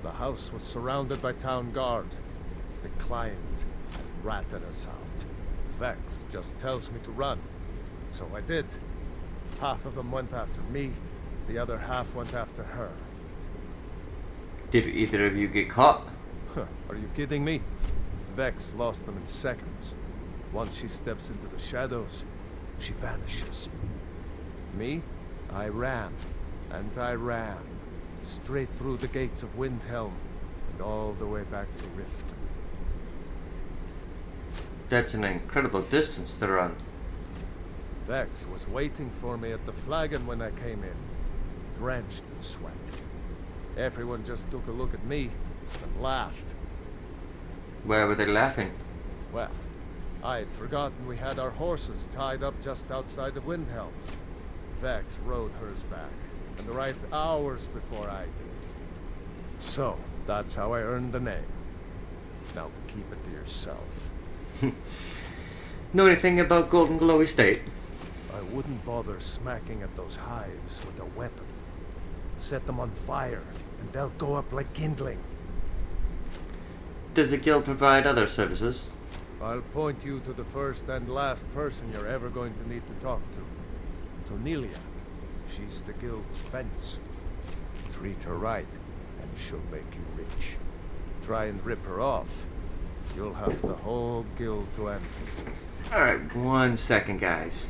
The house was surrounded by town guard. They climbed and ratted us out. Vex just tells me to run. So I did. Half of them went after me, the other half went after her. Did either of you get caught? Huh, are you kidding me? Vex lost them in seconds. Once she steps into the shadows, she vanishes. Me? I ran. And I ran. Straight through the gates of Windhelm and all the way back to Riften. That's an incredible distance to run. Vex was waiting for me at the flagon when I came in, drenched in sweat. Everyone just took a look at me and laughed. Why were they laughing? Well, I had forgotten we had our horses tied up just outside of Windhelm. Vex rode hers back and arrived hours before I did. So, that's how I earned the name. Now keep it to yourself. Know anything about Golden Glow Estate? I wouldn't bother smacking at those hives with a weapon. Set them on fire, and they'll go up like kindling. Does the guild provide other services? I'll point you to the first and last person you're ever going to need to talk to. Tonelia. She's the guild's fence. Treat her right, and she'll make you rich. Try and rip her off. You'll have the whole guild to answer to. Alright, 1 second, guys.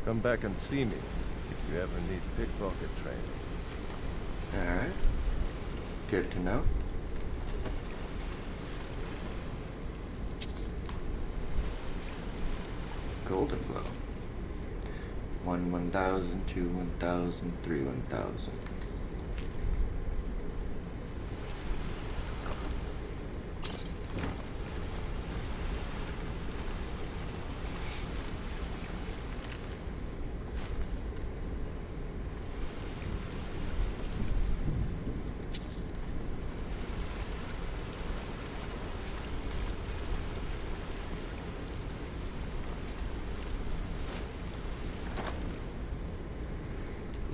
Come back and see me if you ever need pickpocket training. Alright. Good to know. Golden Glow. 1 1,000, 2 1,000, 3 1,000.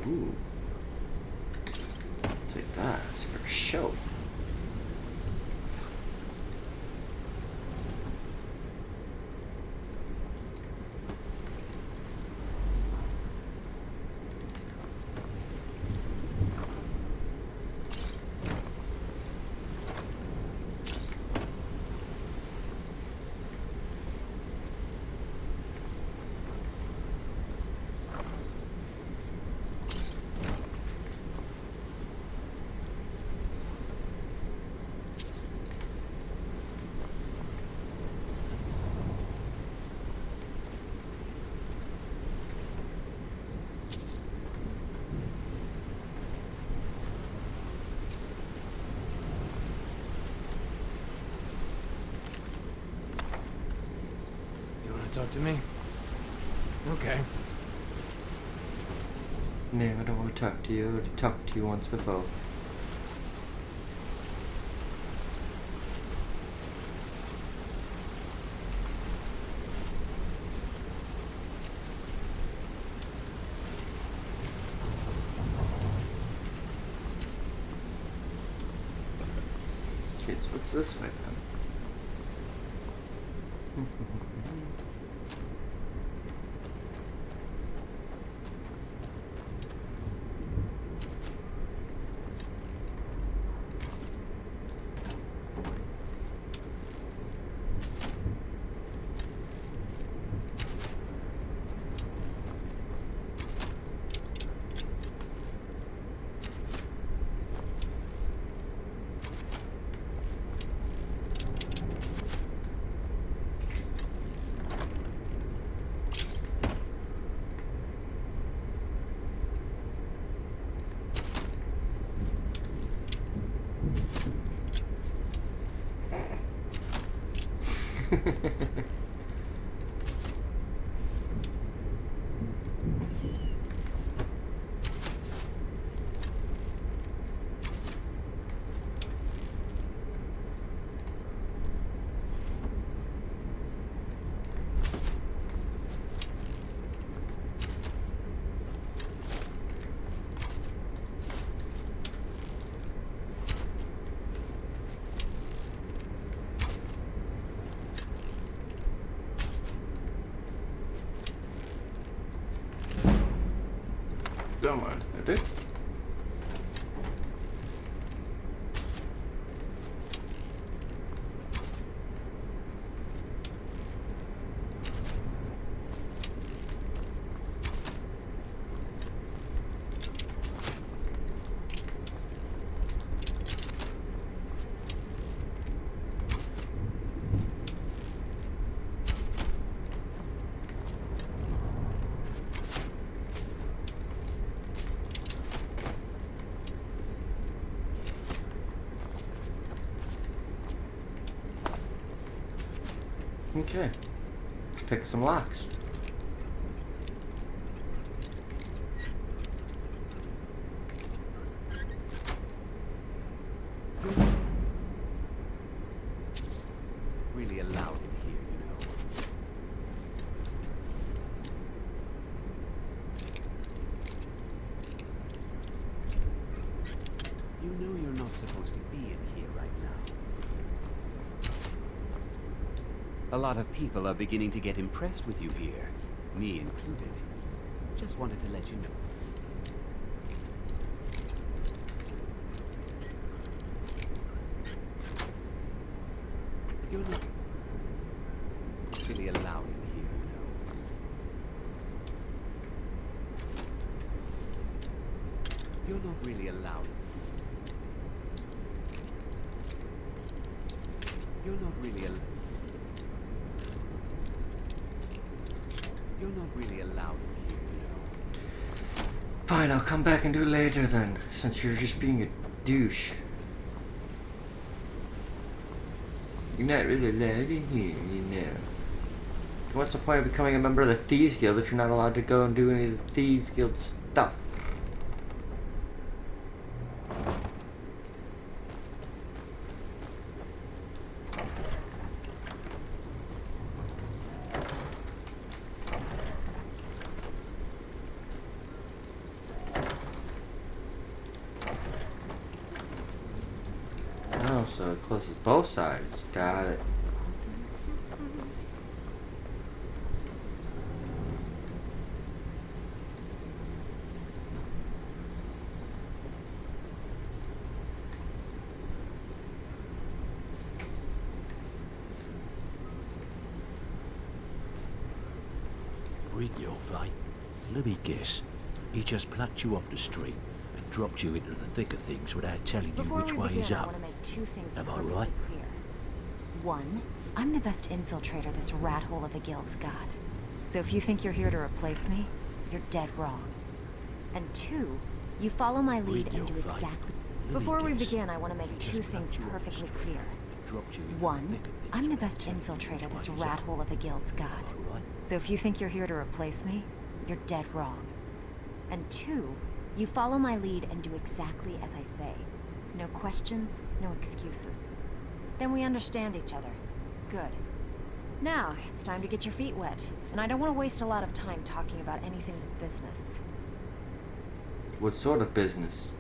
Ooh. Take that for show. Talk to me? Okay. No, I don't want to talk to you. I already talked to you once before. Okay, so what's this way then? Don't mind, I do. Okay, let's pick some locks. Really allowed in here, you know. You know you're not supposed to be in here right now. A lot of people are beginning to get impressed with you here, me included. Just wanted to let you know. You're not really allowed in here, you know. You're not really allowed. You're not really allowed. You're not really allowed in here, you know. Fine, I'll come back and do it later then, since you're just being a douche. You're not really allowed in here, you know. What's the point of becoming a member of the Thieves Guild if you're not allowed to go and do any of the Thieves Guild stuff? Oh, so it closes both sides. Got it. Brynjolf, eh? Let me guess. He just plucked you off the street and dropped you into the thick of things without telling you which way is I up. want to make two things Am I perfectly right? clear. One, I'm the best infiltrator this rat hole of a guild's got. So if you think you're here to replace me, you're dead wrong. And two, you follow my lead and do exactly... Before we begin, I want to make two things perfectly clear. One, I'm the best infiltrator this rat hole of a guild's got. So if you think you're here to replace me, you're dead wrong. And two, you follow my lead and do exactly as I say. No questions, no excuses. Then we understand each other. Good. Now, it's time to get your feet wet. And I don't want to waste a lot of time talking about anything but business. What sort of business?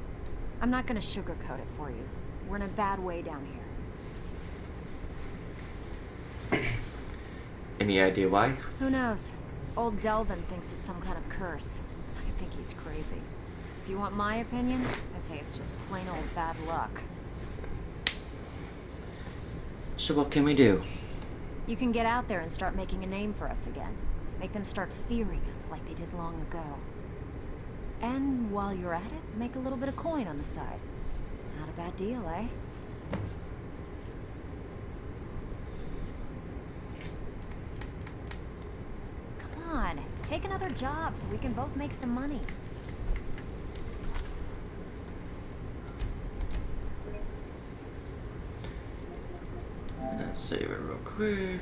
I'm not going to sugarcoat it for you. We're in a bad way down here. Any idea why? Who knows? Old Delvin thinks it's some kind of curse. I think he's crazy. If you want my opinion, I'd say it's just plain old bad luck. So what can we do? You can get out there and start making a name for us again. Make them start fearing us like they did long ago. And while you're at it, make a little bit of coin on the side. Not a bad deal, eh? Come on, take another job so we can both make some money. Let's save it real quick.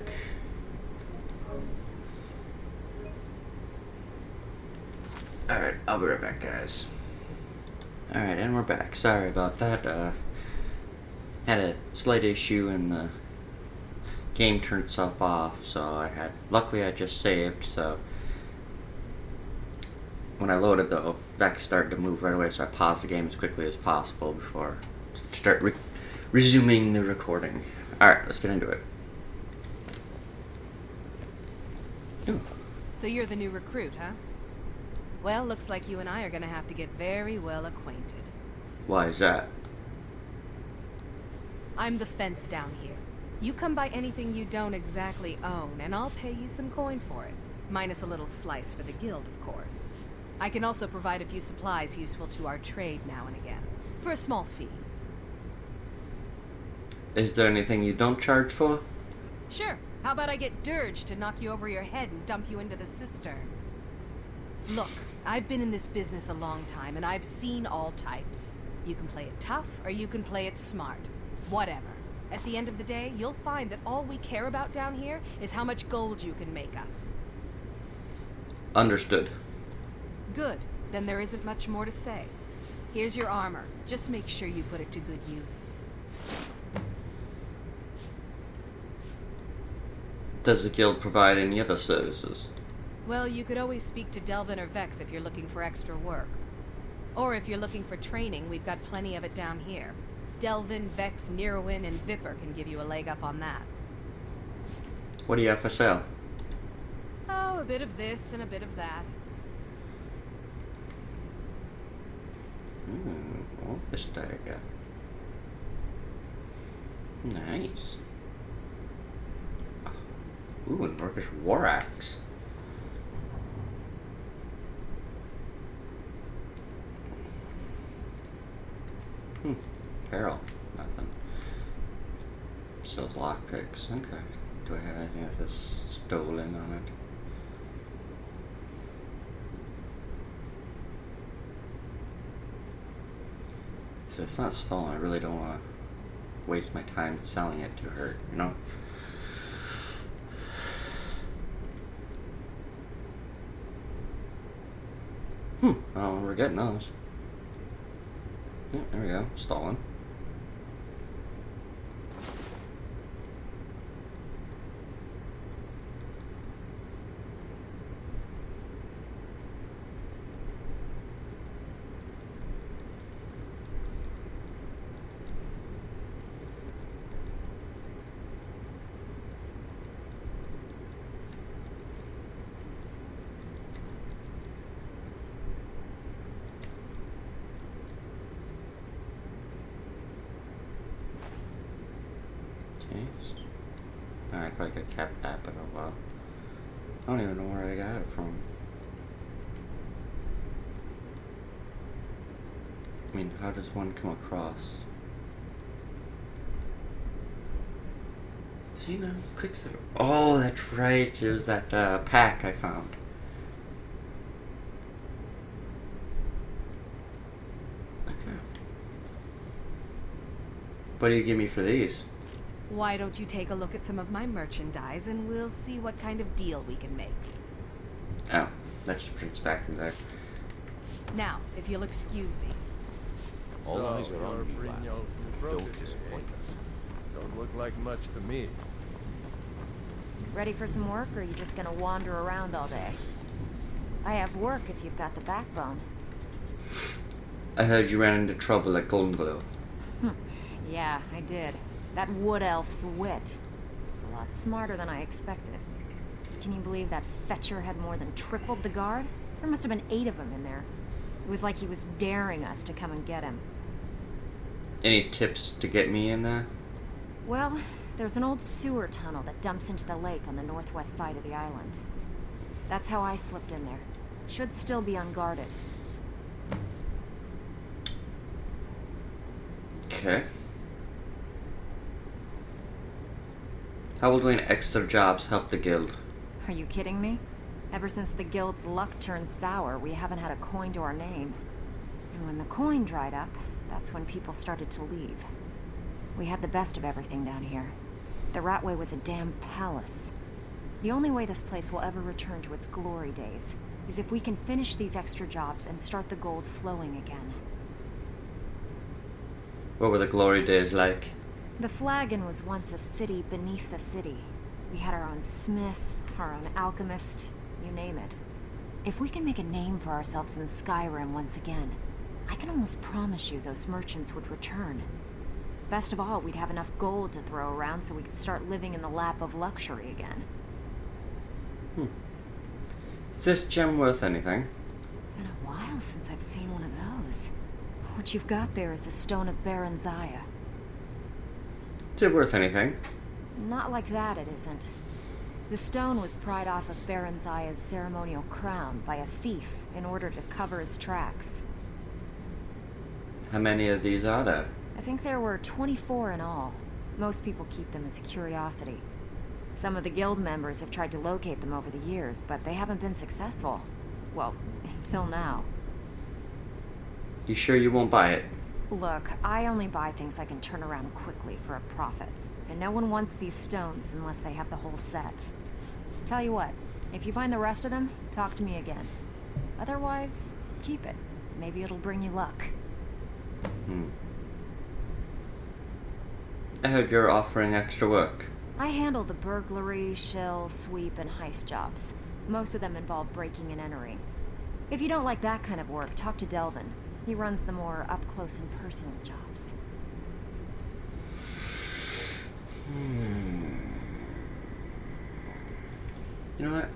Alright, I'll be right back, guys. Alright, and we're back. Sorry about that. Had a slight issue and the game turned itself off, so luckily I just saved, so when I loaded though, Vex started to move right away, so I paused the game as quickly as possible before start resuming the recording. Alright, let's get into it. Ooh. So you're the new recruit, huh? Well, looks like you and I are gonna have to get very well acquainted. Why is that? I'm the fence down here. You come by anything you don't exactly own, and I'll pay you some coin for it. Minus a little slice for the guild, of course. I can also provide a few supplies useful to our trade now and again, for a small fee. Is there anything you don't charge for? Sure. How about I get Dirge to knock you over your head and dump you into the cistern? Look, I've been in this business a long time, and I've seen all types. You can play it tough, or you can play it smart. Whatever. At the end of the day, you'll find that all we care about down here is how much gold you can make us. Understood. Good. Then there isn't much more to say. Here's your armor. Just make sure you put it to good use. Does the guild provide any other services? Well, you could always speak to Delvin or Vex if you're looking for extra work. Or if you're looking for training, we've got plenty of it down here. Delvin, Vex, Nirwin, and Viper can give you a leg up on that. What do you have for sale? Oh, a bit of this and a bit of that. What this dagger? Nice. Ooh, an orcish war axe. Peril. Nothing. Sells lockpicks. Okay. Do I have anything that says stolen on it? So it's not stolen. I really don't want to waste my time selling it to her, you know? Oh, we're getting those. Yeah, there we go. Stolen. I probably could have kept that, but oh well. I don't even know where I got it from. I mean, how does one come across? See now, Quicksilver. Oh, that's right. It was that pack I found. Okay. What do you give me for these? Why don't you take a look at some of my merchandise and we'll see what kind of deal we can make. Oh, that just brings back from there. Now, if you'll excuse me. All eyes are on you, lad. Don't disappoint us. Don't look like much to me. Ready for some work, or are you just gonna wander around all day? I have work if you've got the backbone. I heard you ran into trouble at Golden Glow. Yeah, I did. That wood elf's wit. It's a lot smarter than I expected. Can you believe that fetcher had more than tripled the guard? There must have been 8 of them in there. It was like he was daring us to come and get him. Any tips to get me in there? Well, there's an old sewer tunnel that dumps into the lake on the northwest side of the island. That's how I slipped in there. Should still be unguarded. Okay. How will doing extra jobs help the guild? Are you kidding me? Ever since the guild's luck turned sour, we haven't had a coin to our name. And when the coin dried up, that's when people started to leave. We had the best of everything down here. The Ratway was a damn palace. The only way this place will ever return to its glory days is if we can finish these extra jobs and start the gold flowing again. What were the glory days like? The Flagon was once a city beneath a city. We had our own smith, our own alchemist, you name it. If we can make a name for ourselves in Skyrim once again, I can almost promise you those merchants would return. Best of all, we'd have enough gold to throw around so we could start living in the lap of luxury again. Is this gem worth anything? An while since I've seen one of those. What you've got there is a stone of Baron Zaya. Is it worth anything? Not like that, it isn't. The stone was pried off of Baron Zaya's ceremonial crown by a thief in order to cover his tracks. How many of these are there? I think there were 24 in all. Most people keep them as a curiosity. Some of the guild members have tried to locate them over the years, but they haven't been successful. Well, until now. You sure you won't buy it? Look, I only buy things I can turn around quickly for a profit. And no one wants these stones unless they have the whole set. Tell you what, if you find the rest of them, talk to me again. Otherwise, keep it. Maybe it'll bring you luck. I heard you're offering extra work. I handle the burglary, shell, sweep, and heist jobs. Most of them involve breaking and entering. If you don't like that kind of work, talk to Delvin. He runs the more up-close and personal jobs. You know what?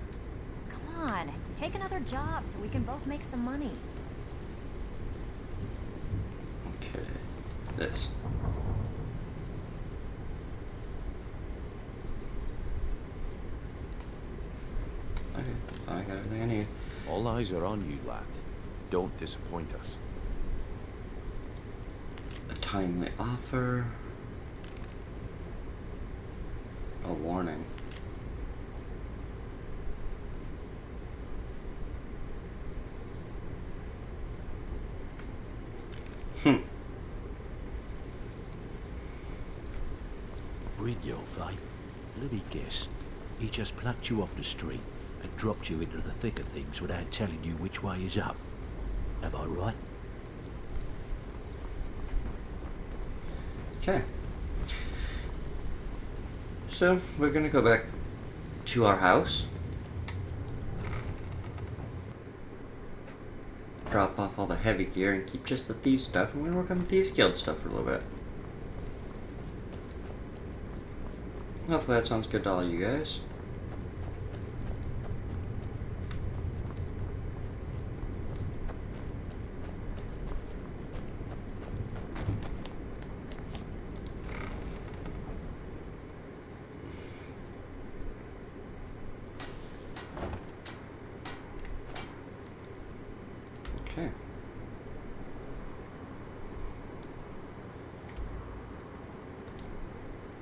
Come on, take another job so we can both make some money. Okay. This. Okay, I got everything I need. All eyes are on you, lad. Don't disappoint us. A timely offer. A warning. Brynjolf, eh? Let me guess. He just plucked you off the street and dropped you into the thick of things without telling you which way is up. Am I right? Okay. So, we're gonna go back to our house. Drop off all the heavy gear and keep just the Thieves stuff. And we're gonna work on the Thieves Guild stuff for a little bit. Hopefully that sounds good to all you guys. Okay.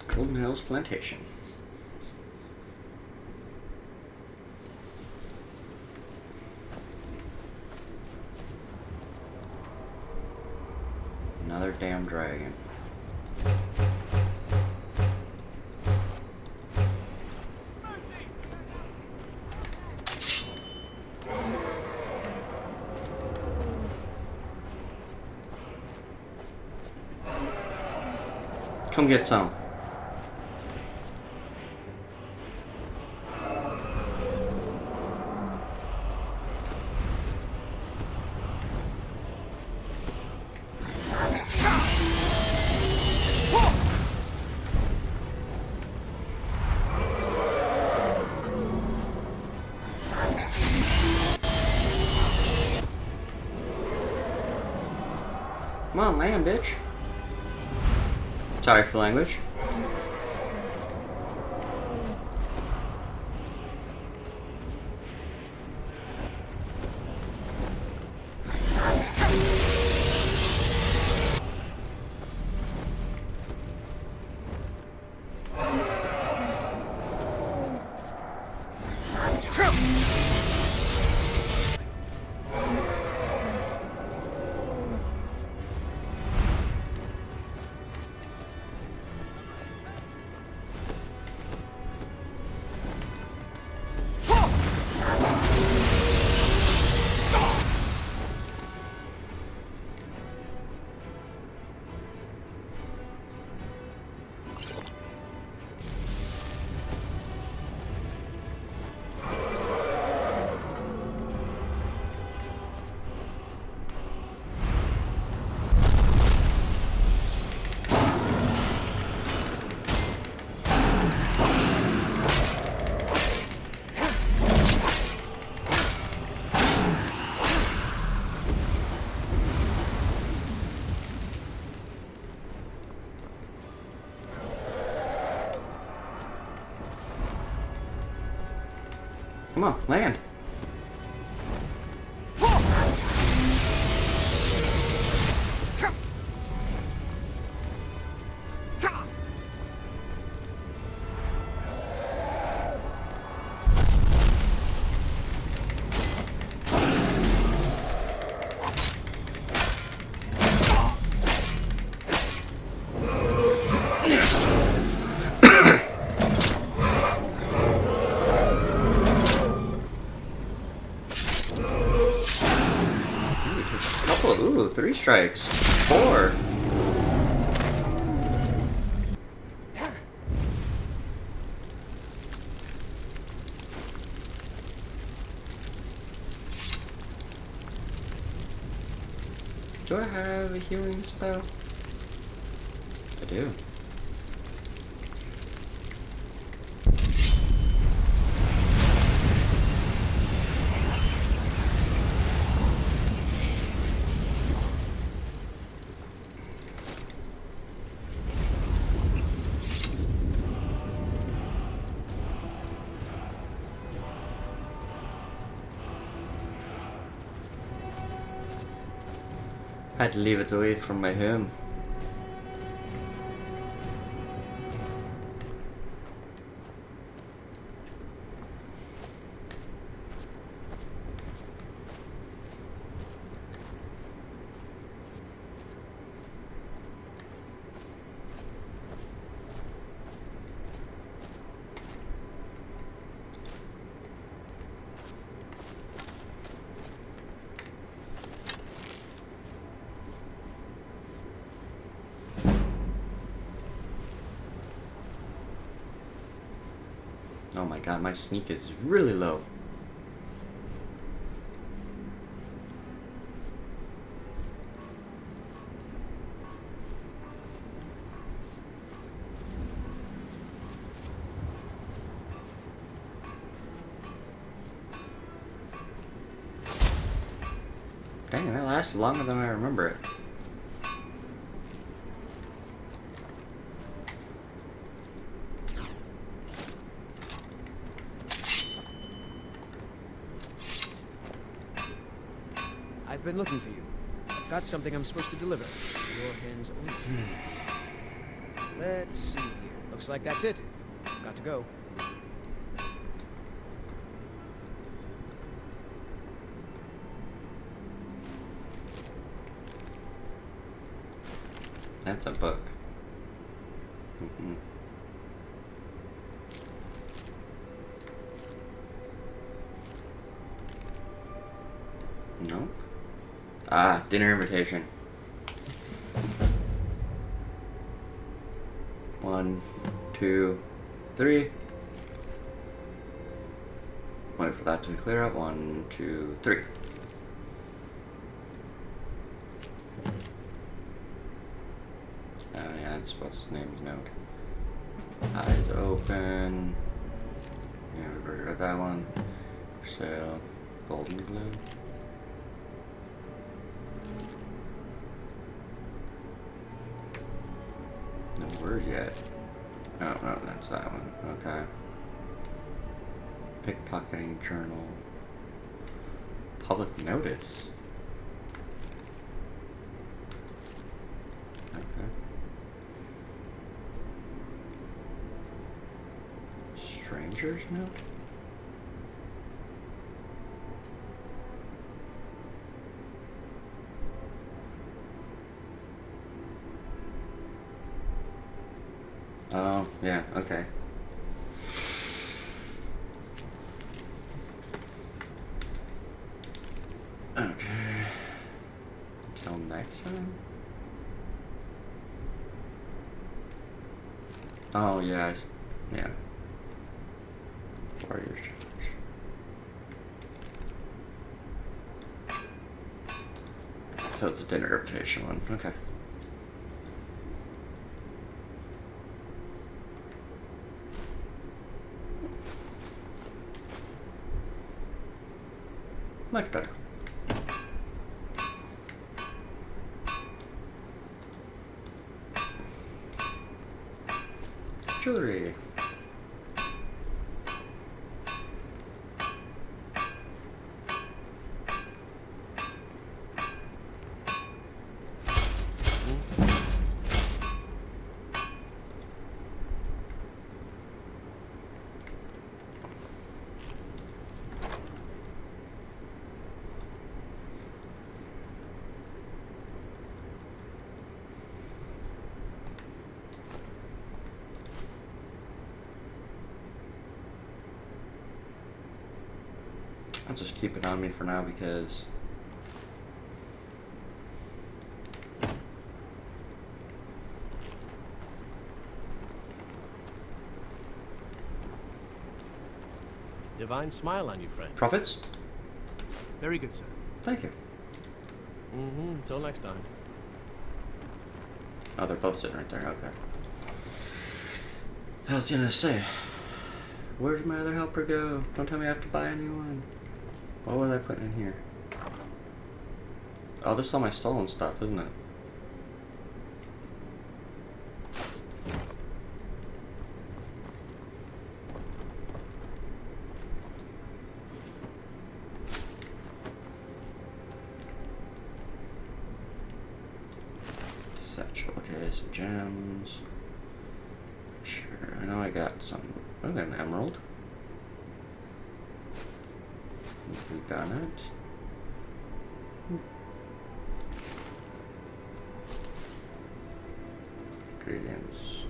Golden Hills Plantation. Another damn dragon. Come get some. Come on, land, bitch. Sorry for the language. Come on, land. Ooh, 3 strikes. 4. Do I have a healing spell? I do. I had to leave it away from my home. Oh my god, my sneak is really low. Dang, that lasted longer than I remember it. I've been looking for you. I've got something I'm supposed to deliver. Your hands only. Let's see here. Looks like that's it. Got to go. That's a book. Mm-hmm. No. Ah, dinner invitation. 1, 2, 3. Wait for that to clear up. 1, 2, 3. Oh yeah, that's what's his name's note. Eyes open. Yeah, we've already read that one. For sale. Golden glue. No word yet. Oh, no, that's that one. Okay. Pickpocketing journal. Public notice. Okay. Stranger's note? Oh, yeah, okay. Okay. Until next time? Oh, yeah, yeah. Warrior's Challenge. So it's a dinner invitation one, okay. Much better. Jewelry. I'll just keep it on me for now because Divine smile on you, friend. profits. Very good, sir. Thank you. Mm-hmm. Until next time. Oh, they're both sitting right there. Okay. I was gonna say, where'd my other helper go? Don't tell me I have to buy a new one. What was I putting in here? Oh, this is all my stolen stuff, isn't it? Satchel. Okay, some gems. Sure, I know I got some. Oh, I got an emerald. We got it. Ingredients.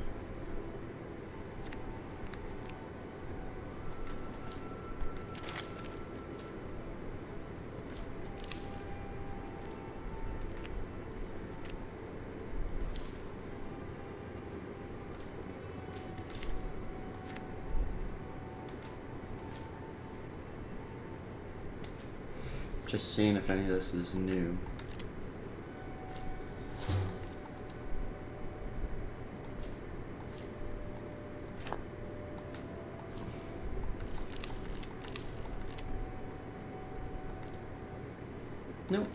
Just seeing if any of this is new. Nope.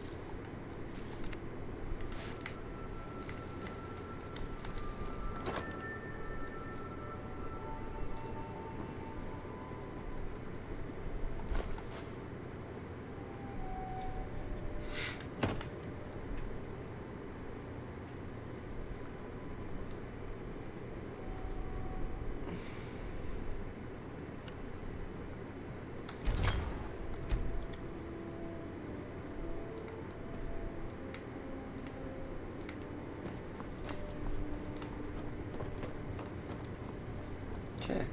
Okay.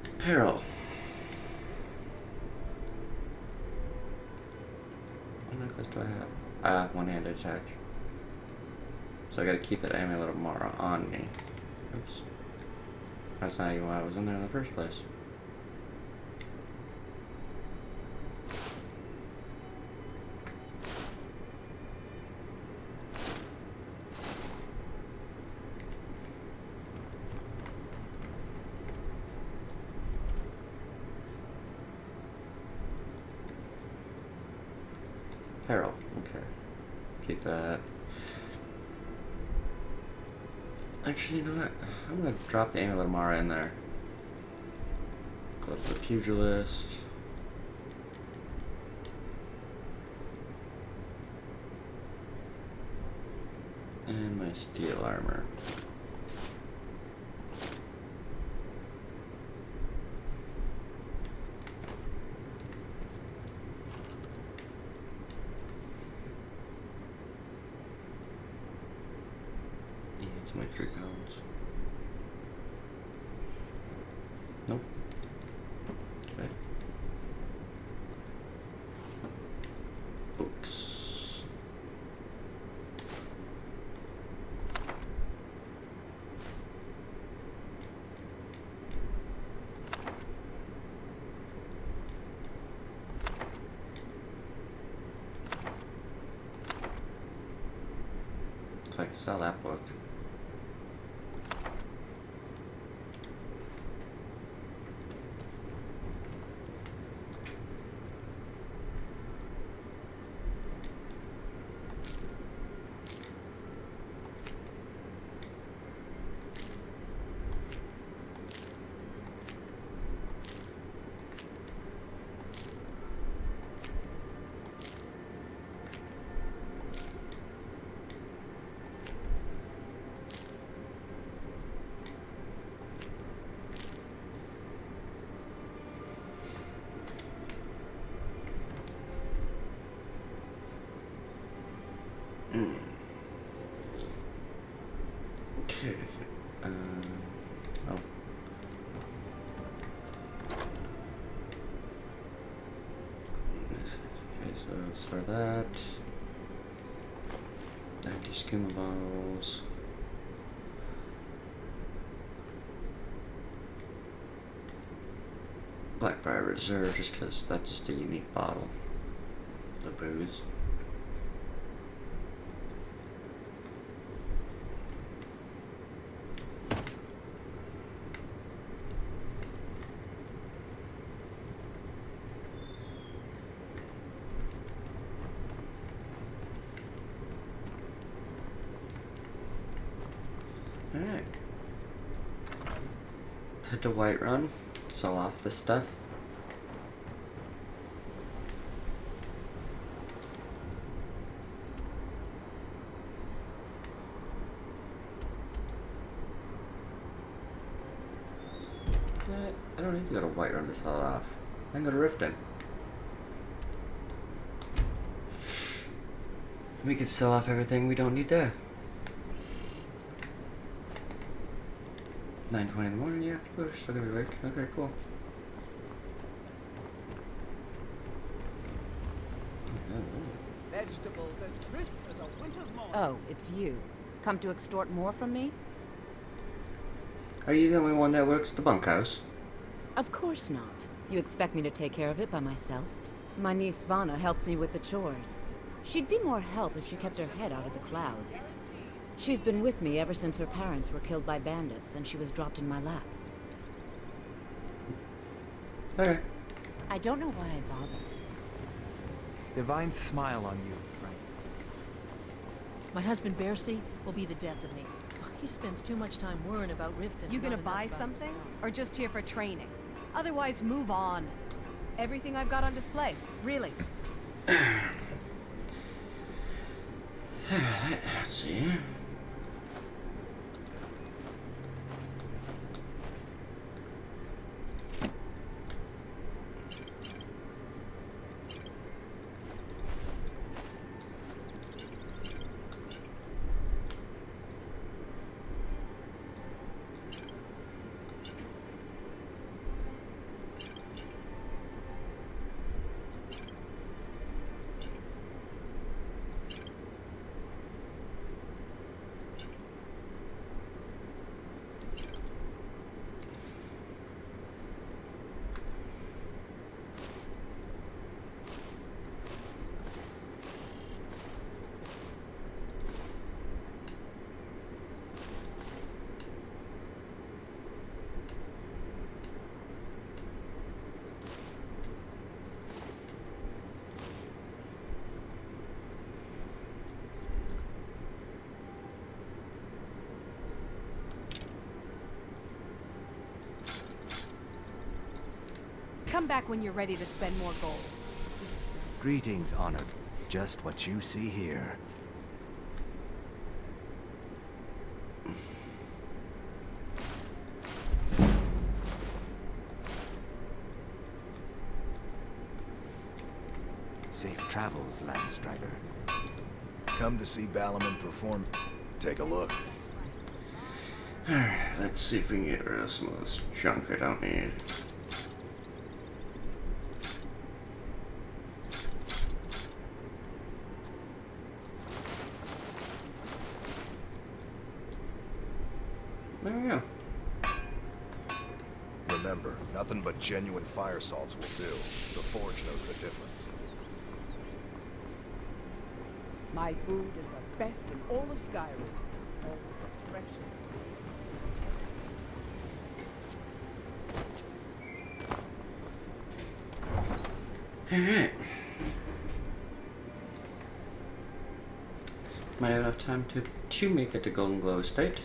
Apparel. What necklace do I have? One-handed attack. So I gotta keep that amulet of Mara on me. Oops. That's not even why I was in there in the first place. Apparel, okay. Keep that. Actually, you know what? I'm gonna drop the amulet of Mara in there. Go to the pugilist. And my steel armor. It's only 3 pounds. Nope. Okay. Books. So I can sell that book. Okay, so for that, empty skooma bottles. Blackbriar Reserve, just because that's just a unique bottle. The booze. Alright. Head to Whiterun, sell off this stuff. I don't need to go to Whiterun to sell it off. I can go to Riften. We can sell off everything we don't need there. 9:20 in the morning, yeah, we're still gonna be awake. Okay, cool. Vegetables as crisp as a winter's morning. Oh, it's you. Come to extort more from me? Are you the only one that works at the bunkhouse? Of course not. You expect me to take care of it by myself? My niece Svana helps me with the chores. She'd be more help if she kept her head out of the clouds. She's been with me ever since her parents were killed by bandits and she was dropped in my lap. Okay. I don't know why I bother. Divine smile on you, Frank. My husband Bercy will be the death of me. He spends too much time worrying about Riften. You gonna buy something? Or just here for training? Otherwise, move on. Everything I've got on display, really. Let's see. Come back when you're ready to spend more gold. Greetings, Honored. Just what you see here. Safe travels, Landstrider. Come to see Ballerman perform. Take a look. Alright, let's see if we can get rid of some of this junk I don't need. There we go. Remember, nothing but genuine fire salts will do. The Forge knows the difference. My food is the best in all of Skyrim. Always as fresh as Alright. Might have enough time to make it to Golden Glow Estate.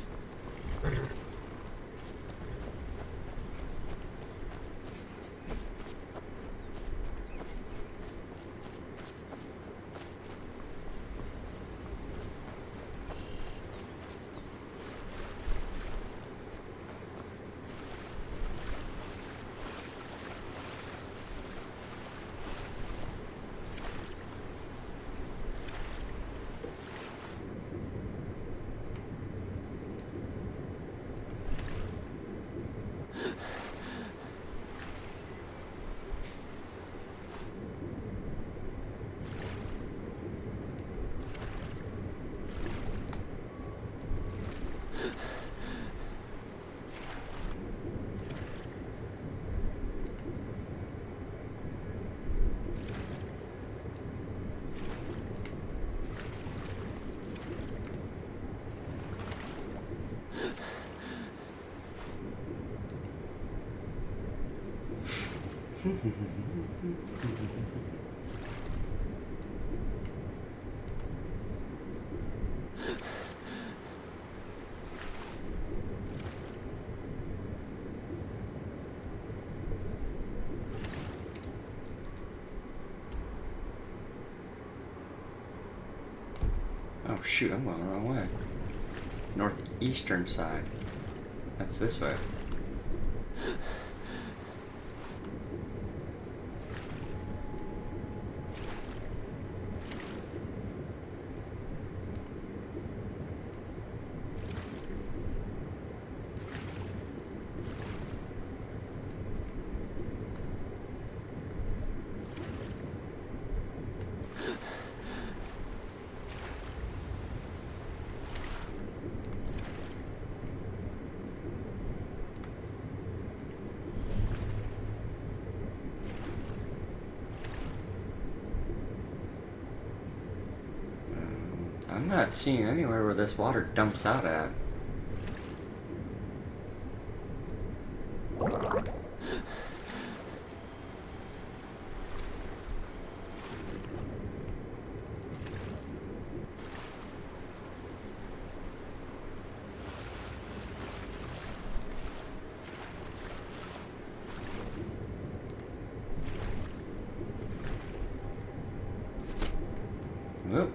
Oh shoot, I'm going the wrong way. Northeastern side. That's this way. I'm not seeing anywhere where this water dumps out at. Whoop.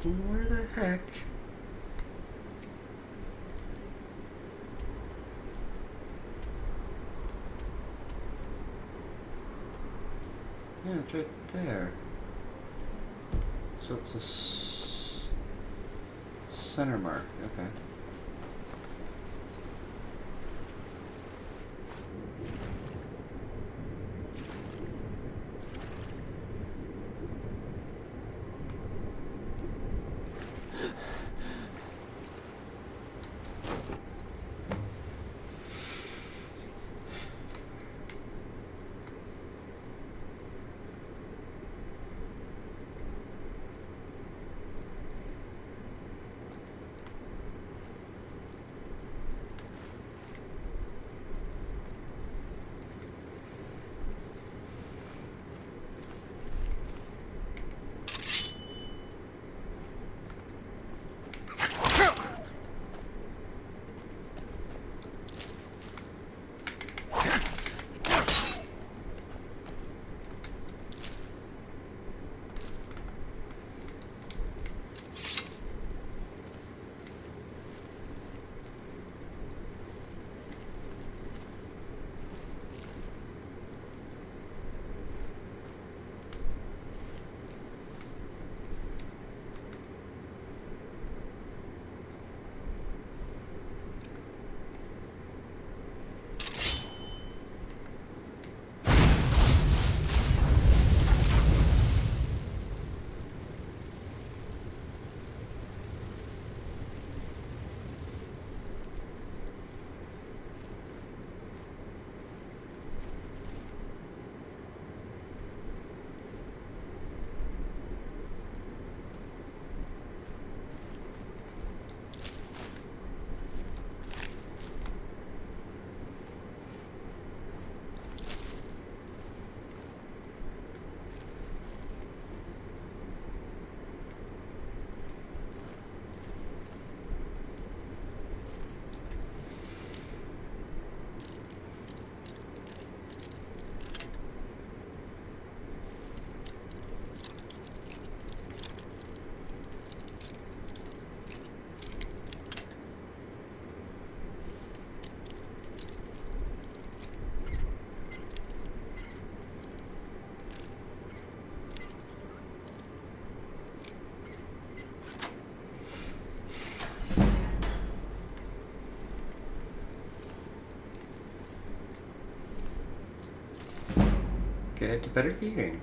Where the heck? Yeah, it's right there. So it's a center mark. Okay. Get to better thieving.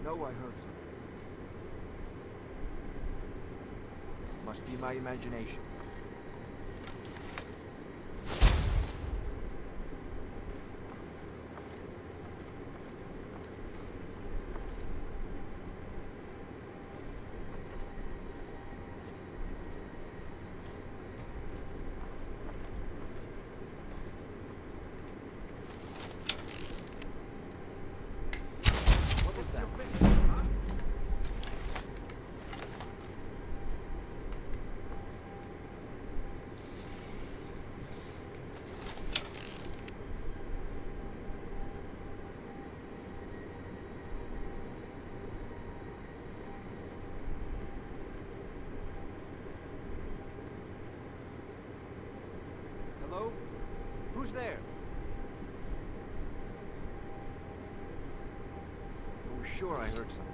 know I heard something. Must be my imagination. Hello? Who's there? Oh, sure I heard something.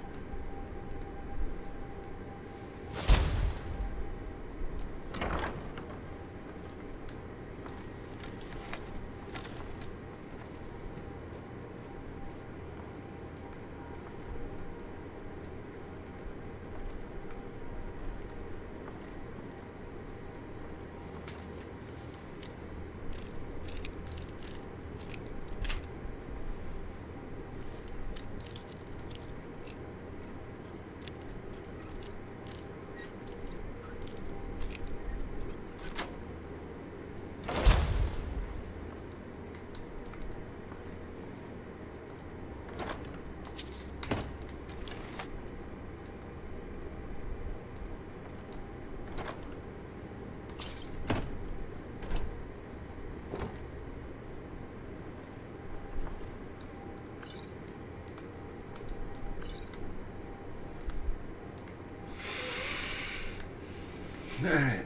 Alright.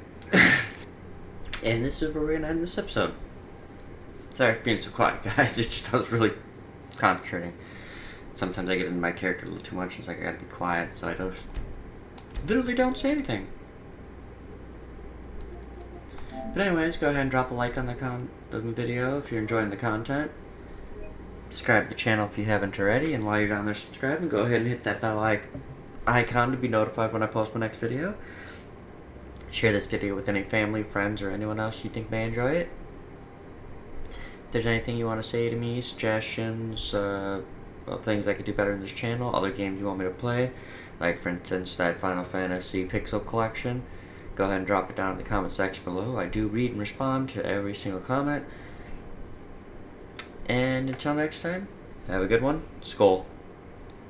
And this is where we're gonna end this episode. Sorry for being so quiet, guys. It's just I was really concentrating. Sometimes I get into my character a little too much. It's like I gotta be quiet, so I just literally don't say anything. But anyways, go ahead and drop a like on the video if you're enjoying the content. Subscribe to the channel if you haven't already, and while you're down there subscribing, go ahead and hit that bell icon to be notified when I post my next video. Share this video with any family, friends, or anyone else you think may enjoy it. If there's anything you want to say to me, suggestions, of things I could do better in this channel, other games you want me to play, like for instance that Final Fantasy Pixel Collection, go ahead and drop it down in the comment section below. I do read and respond to every single comment. And until next time, have a good one. Skål.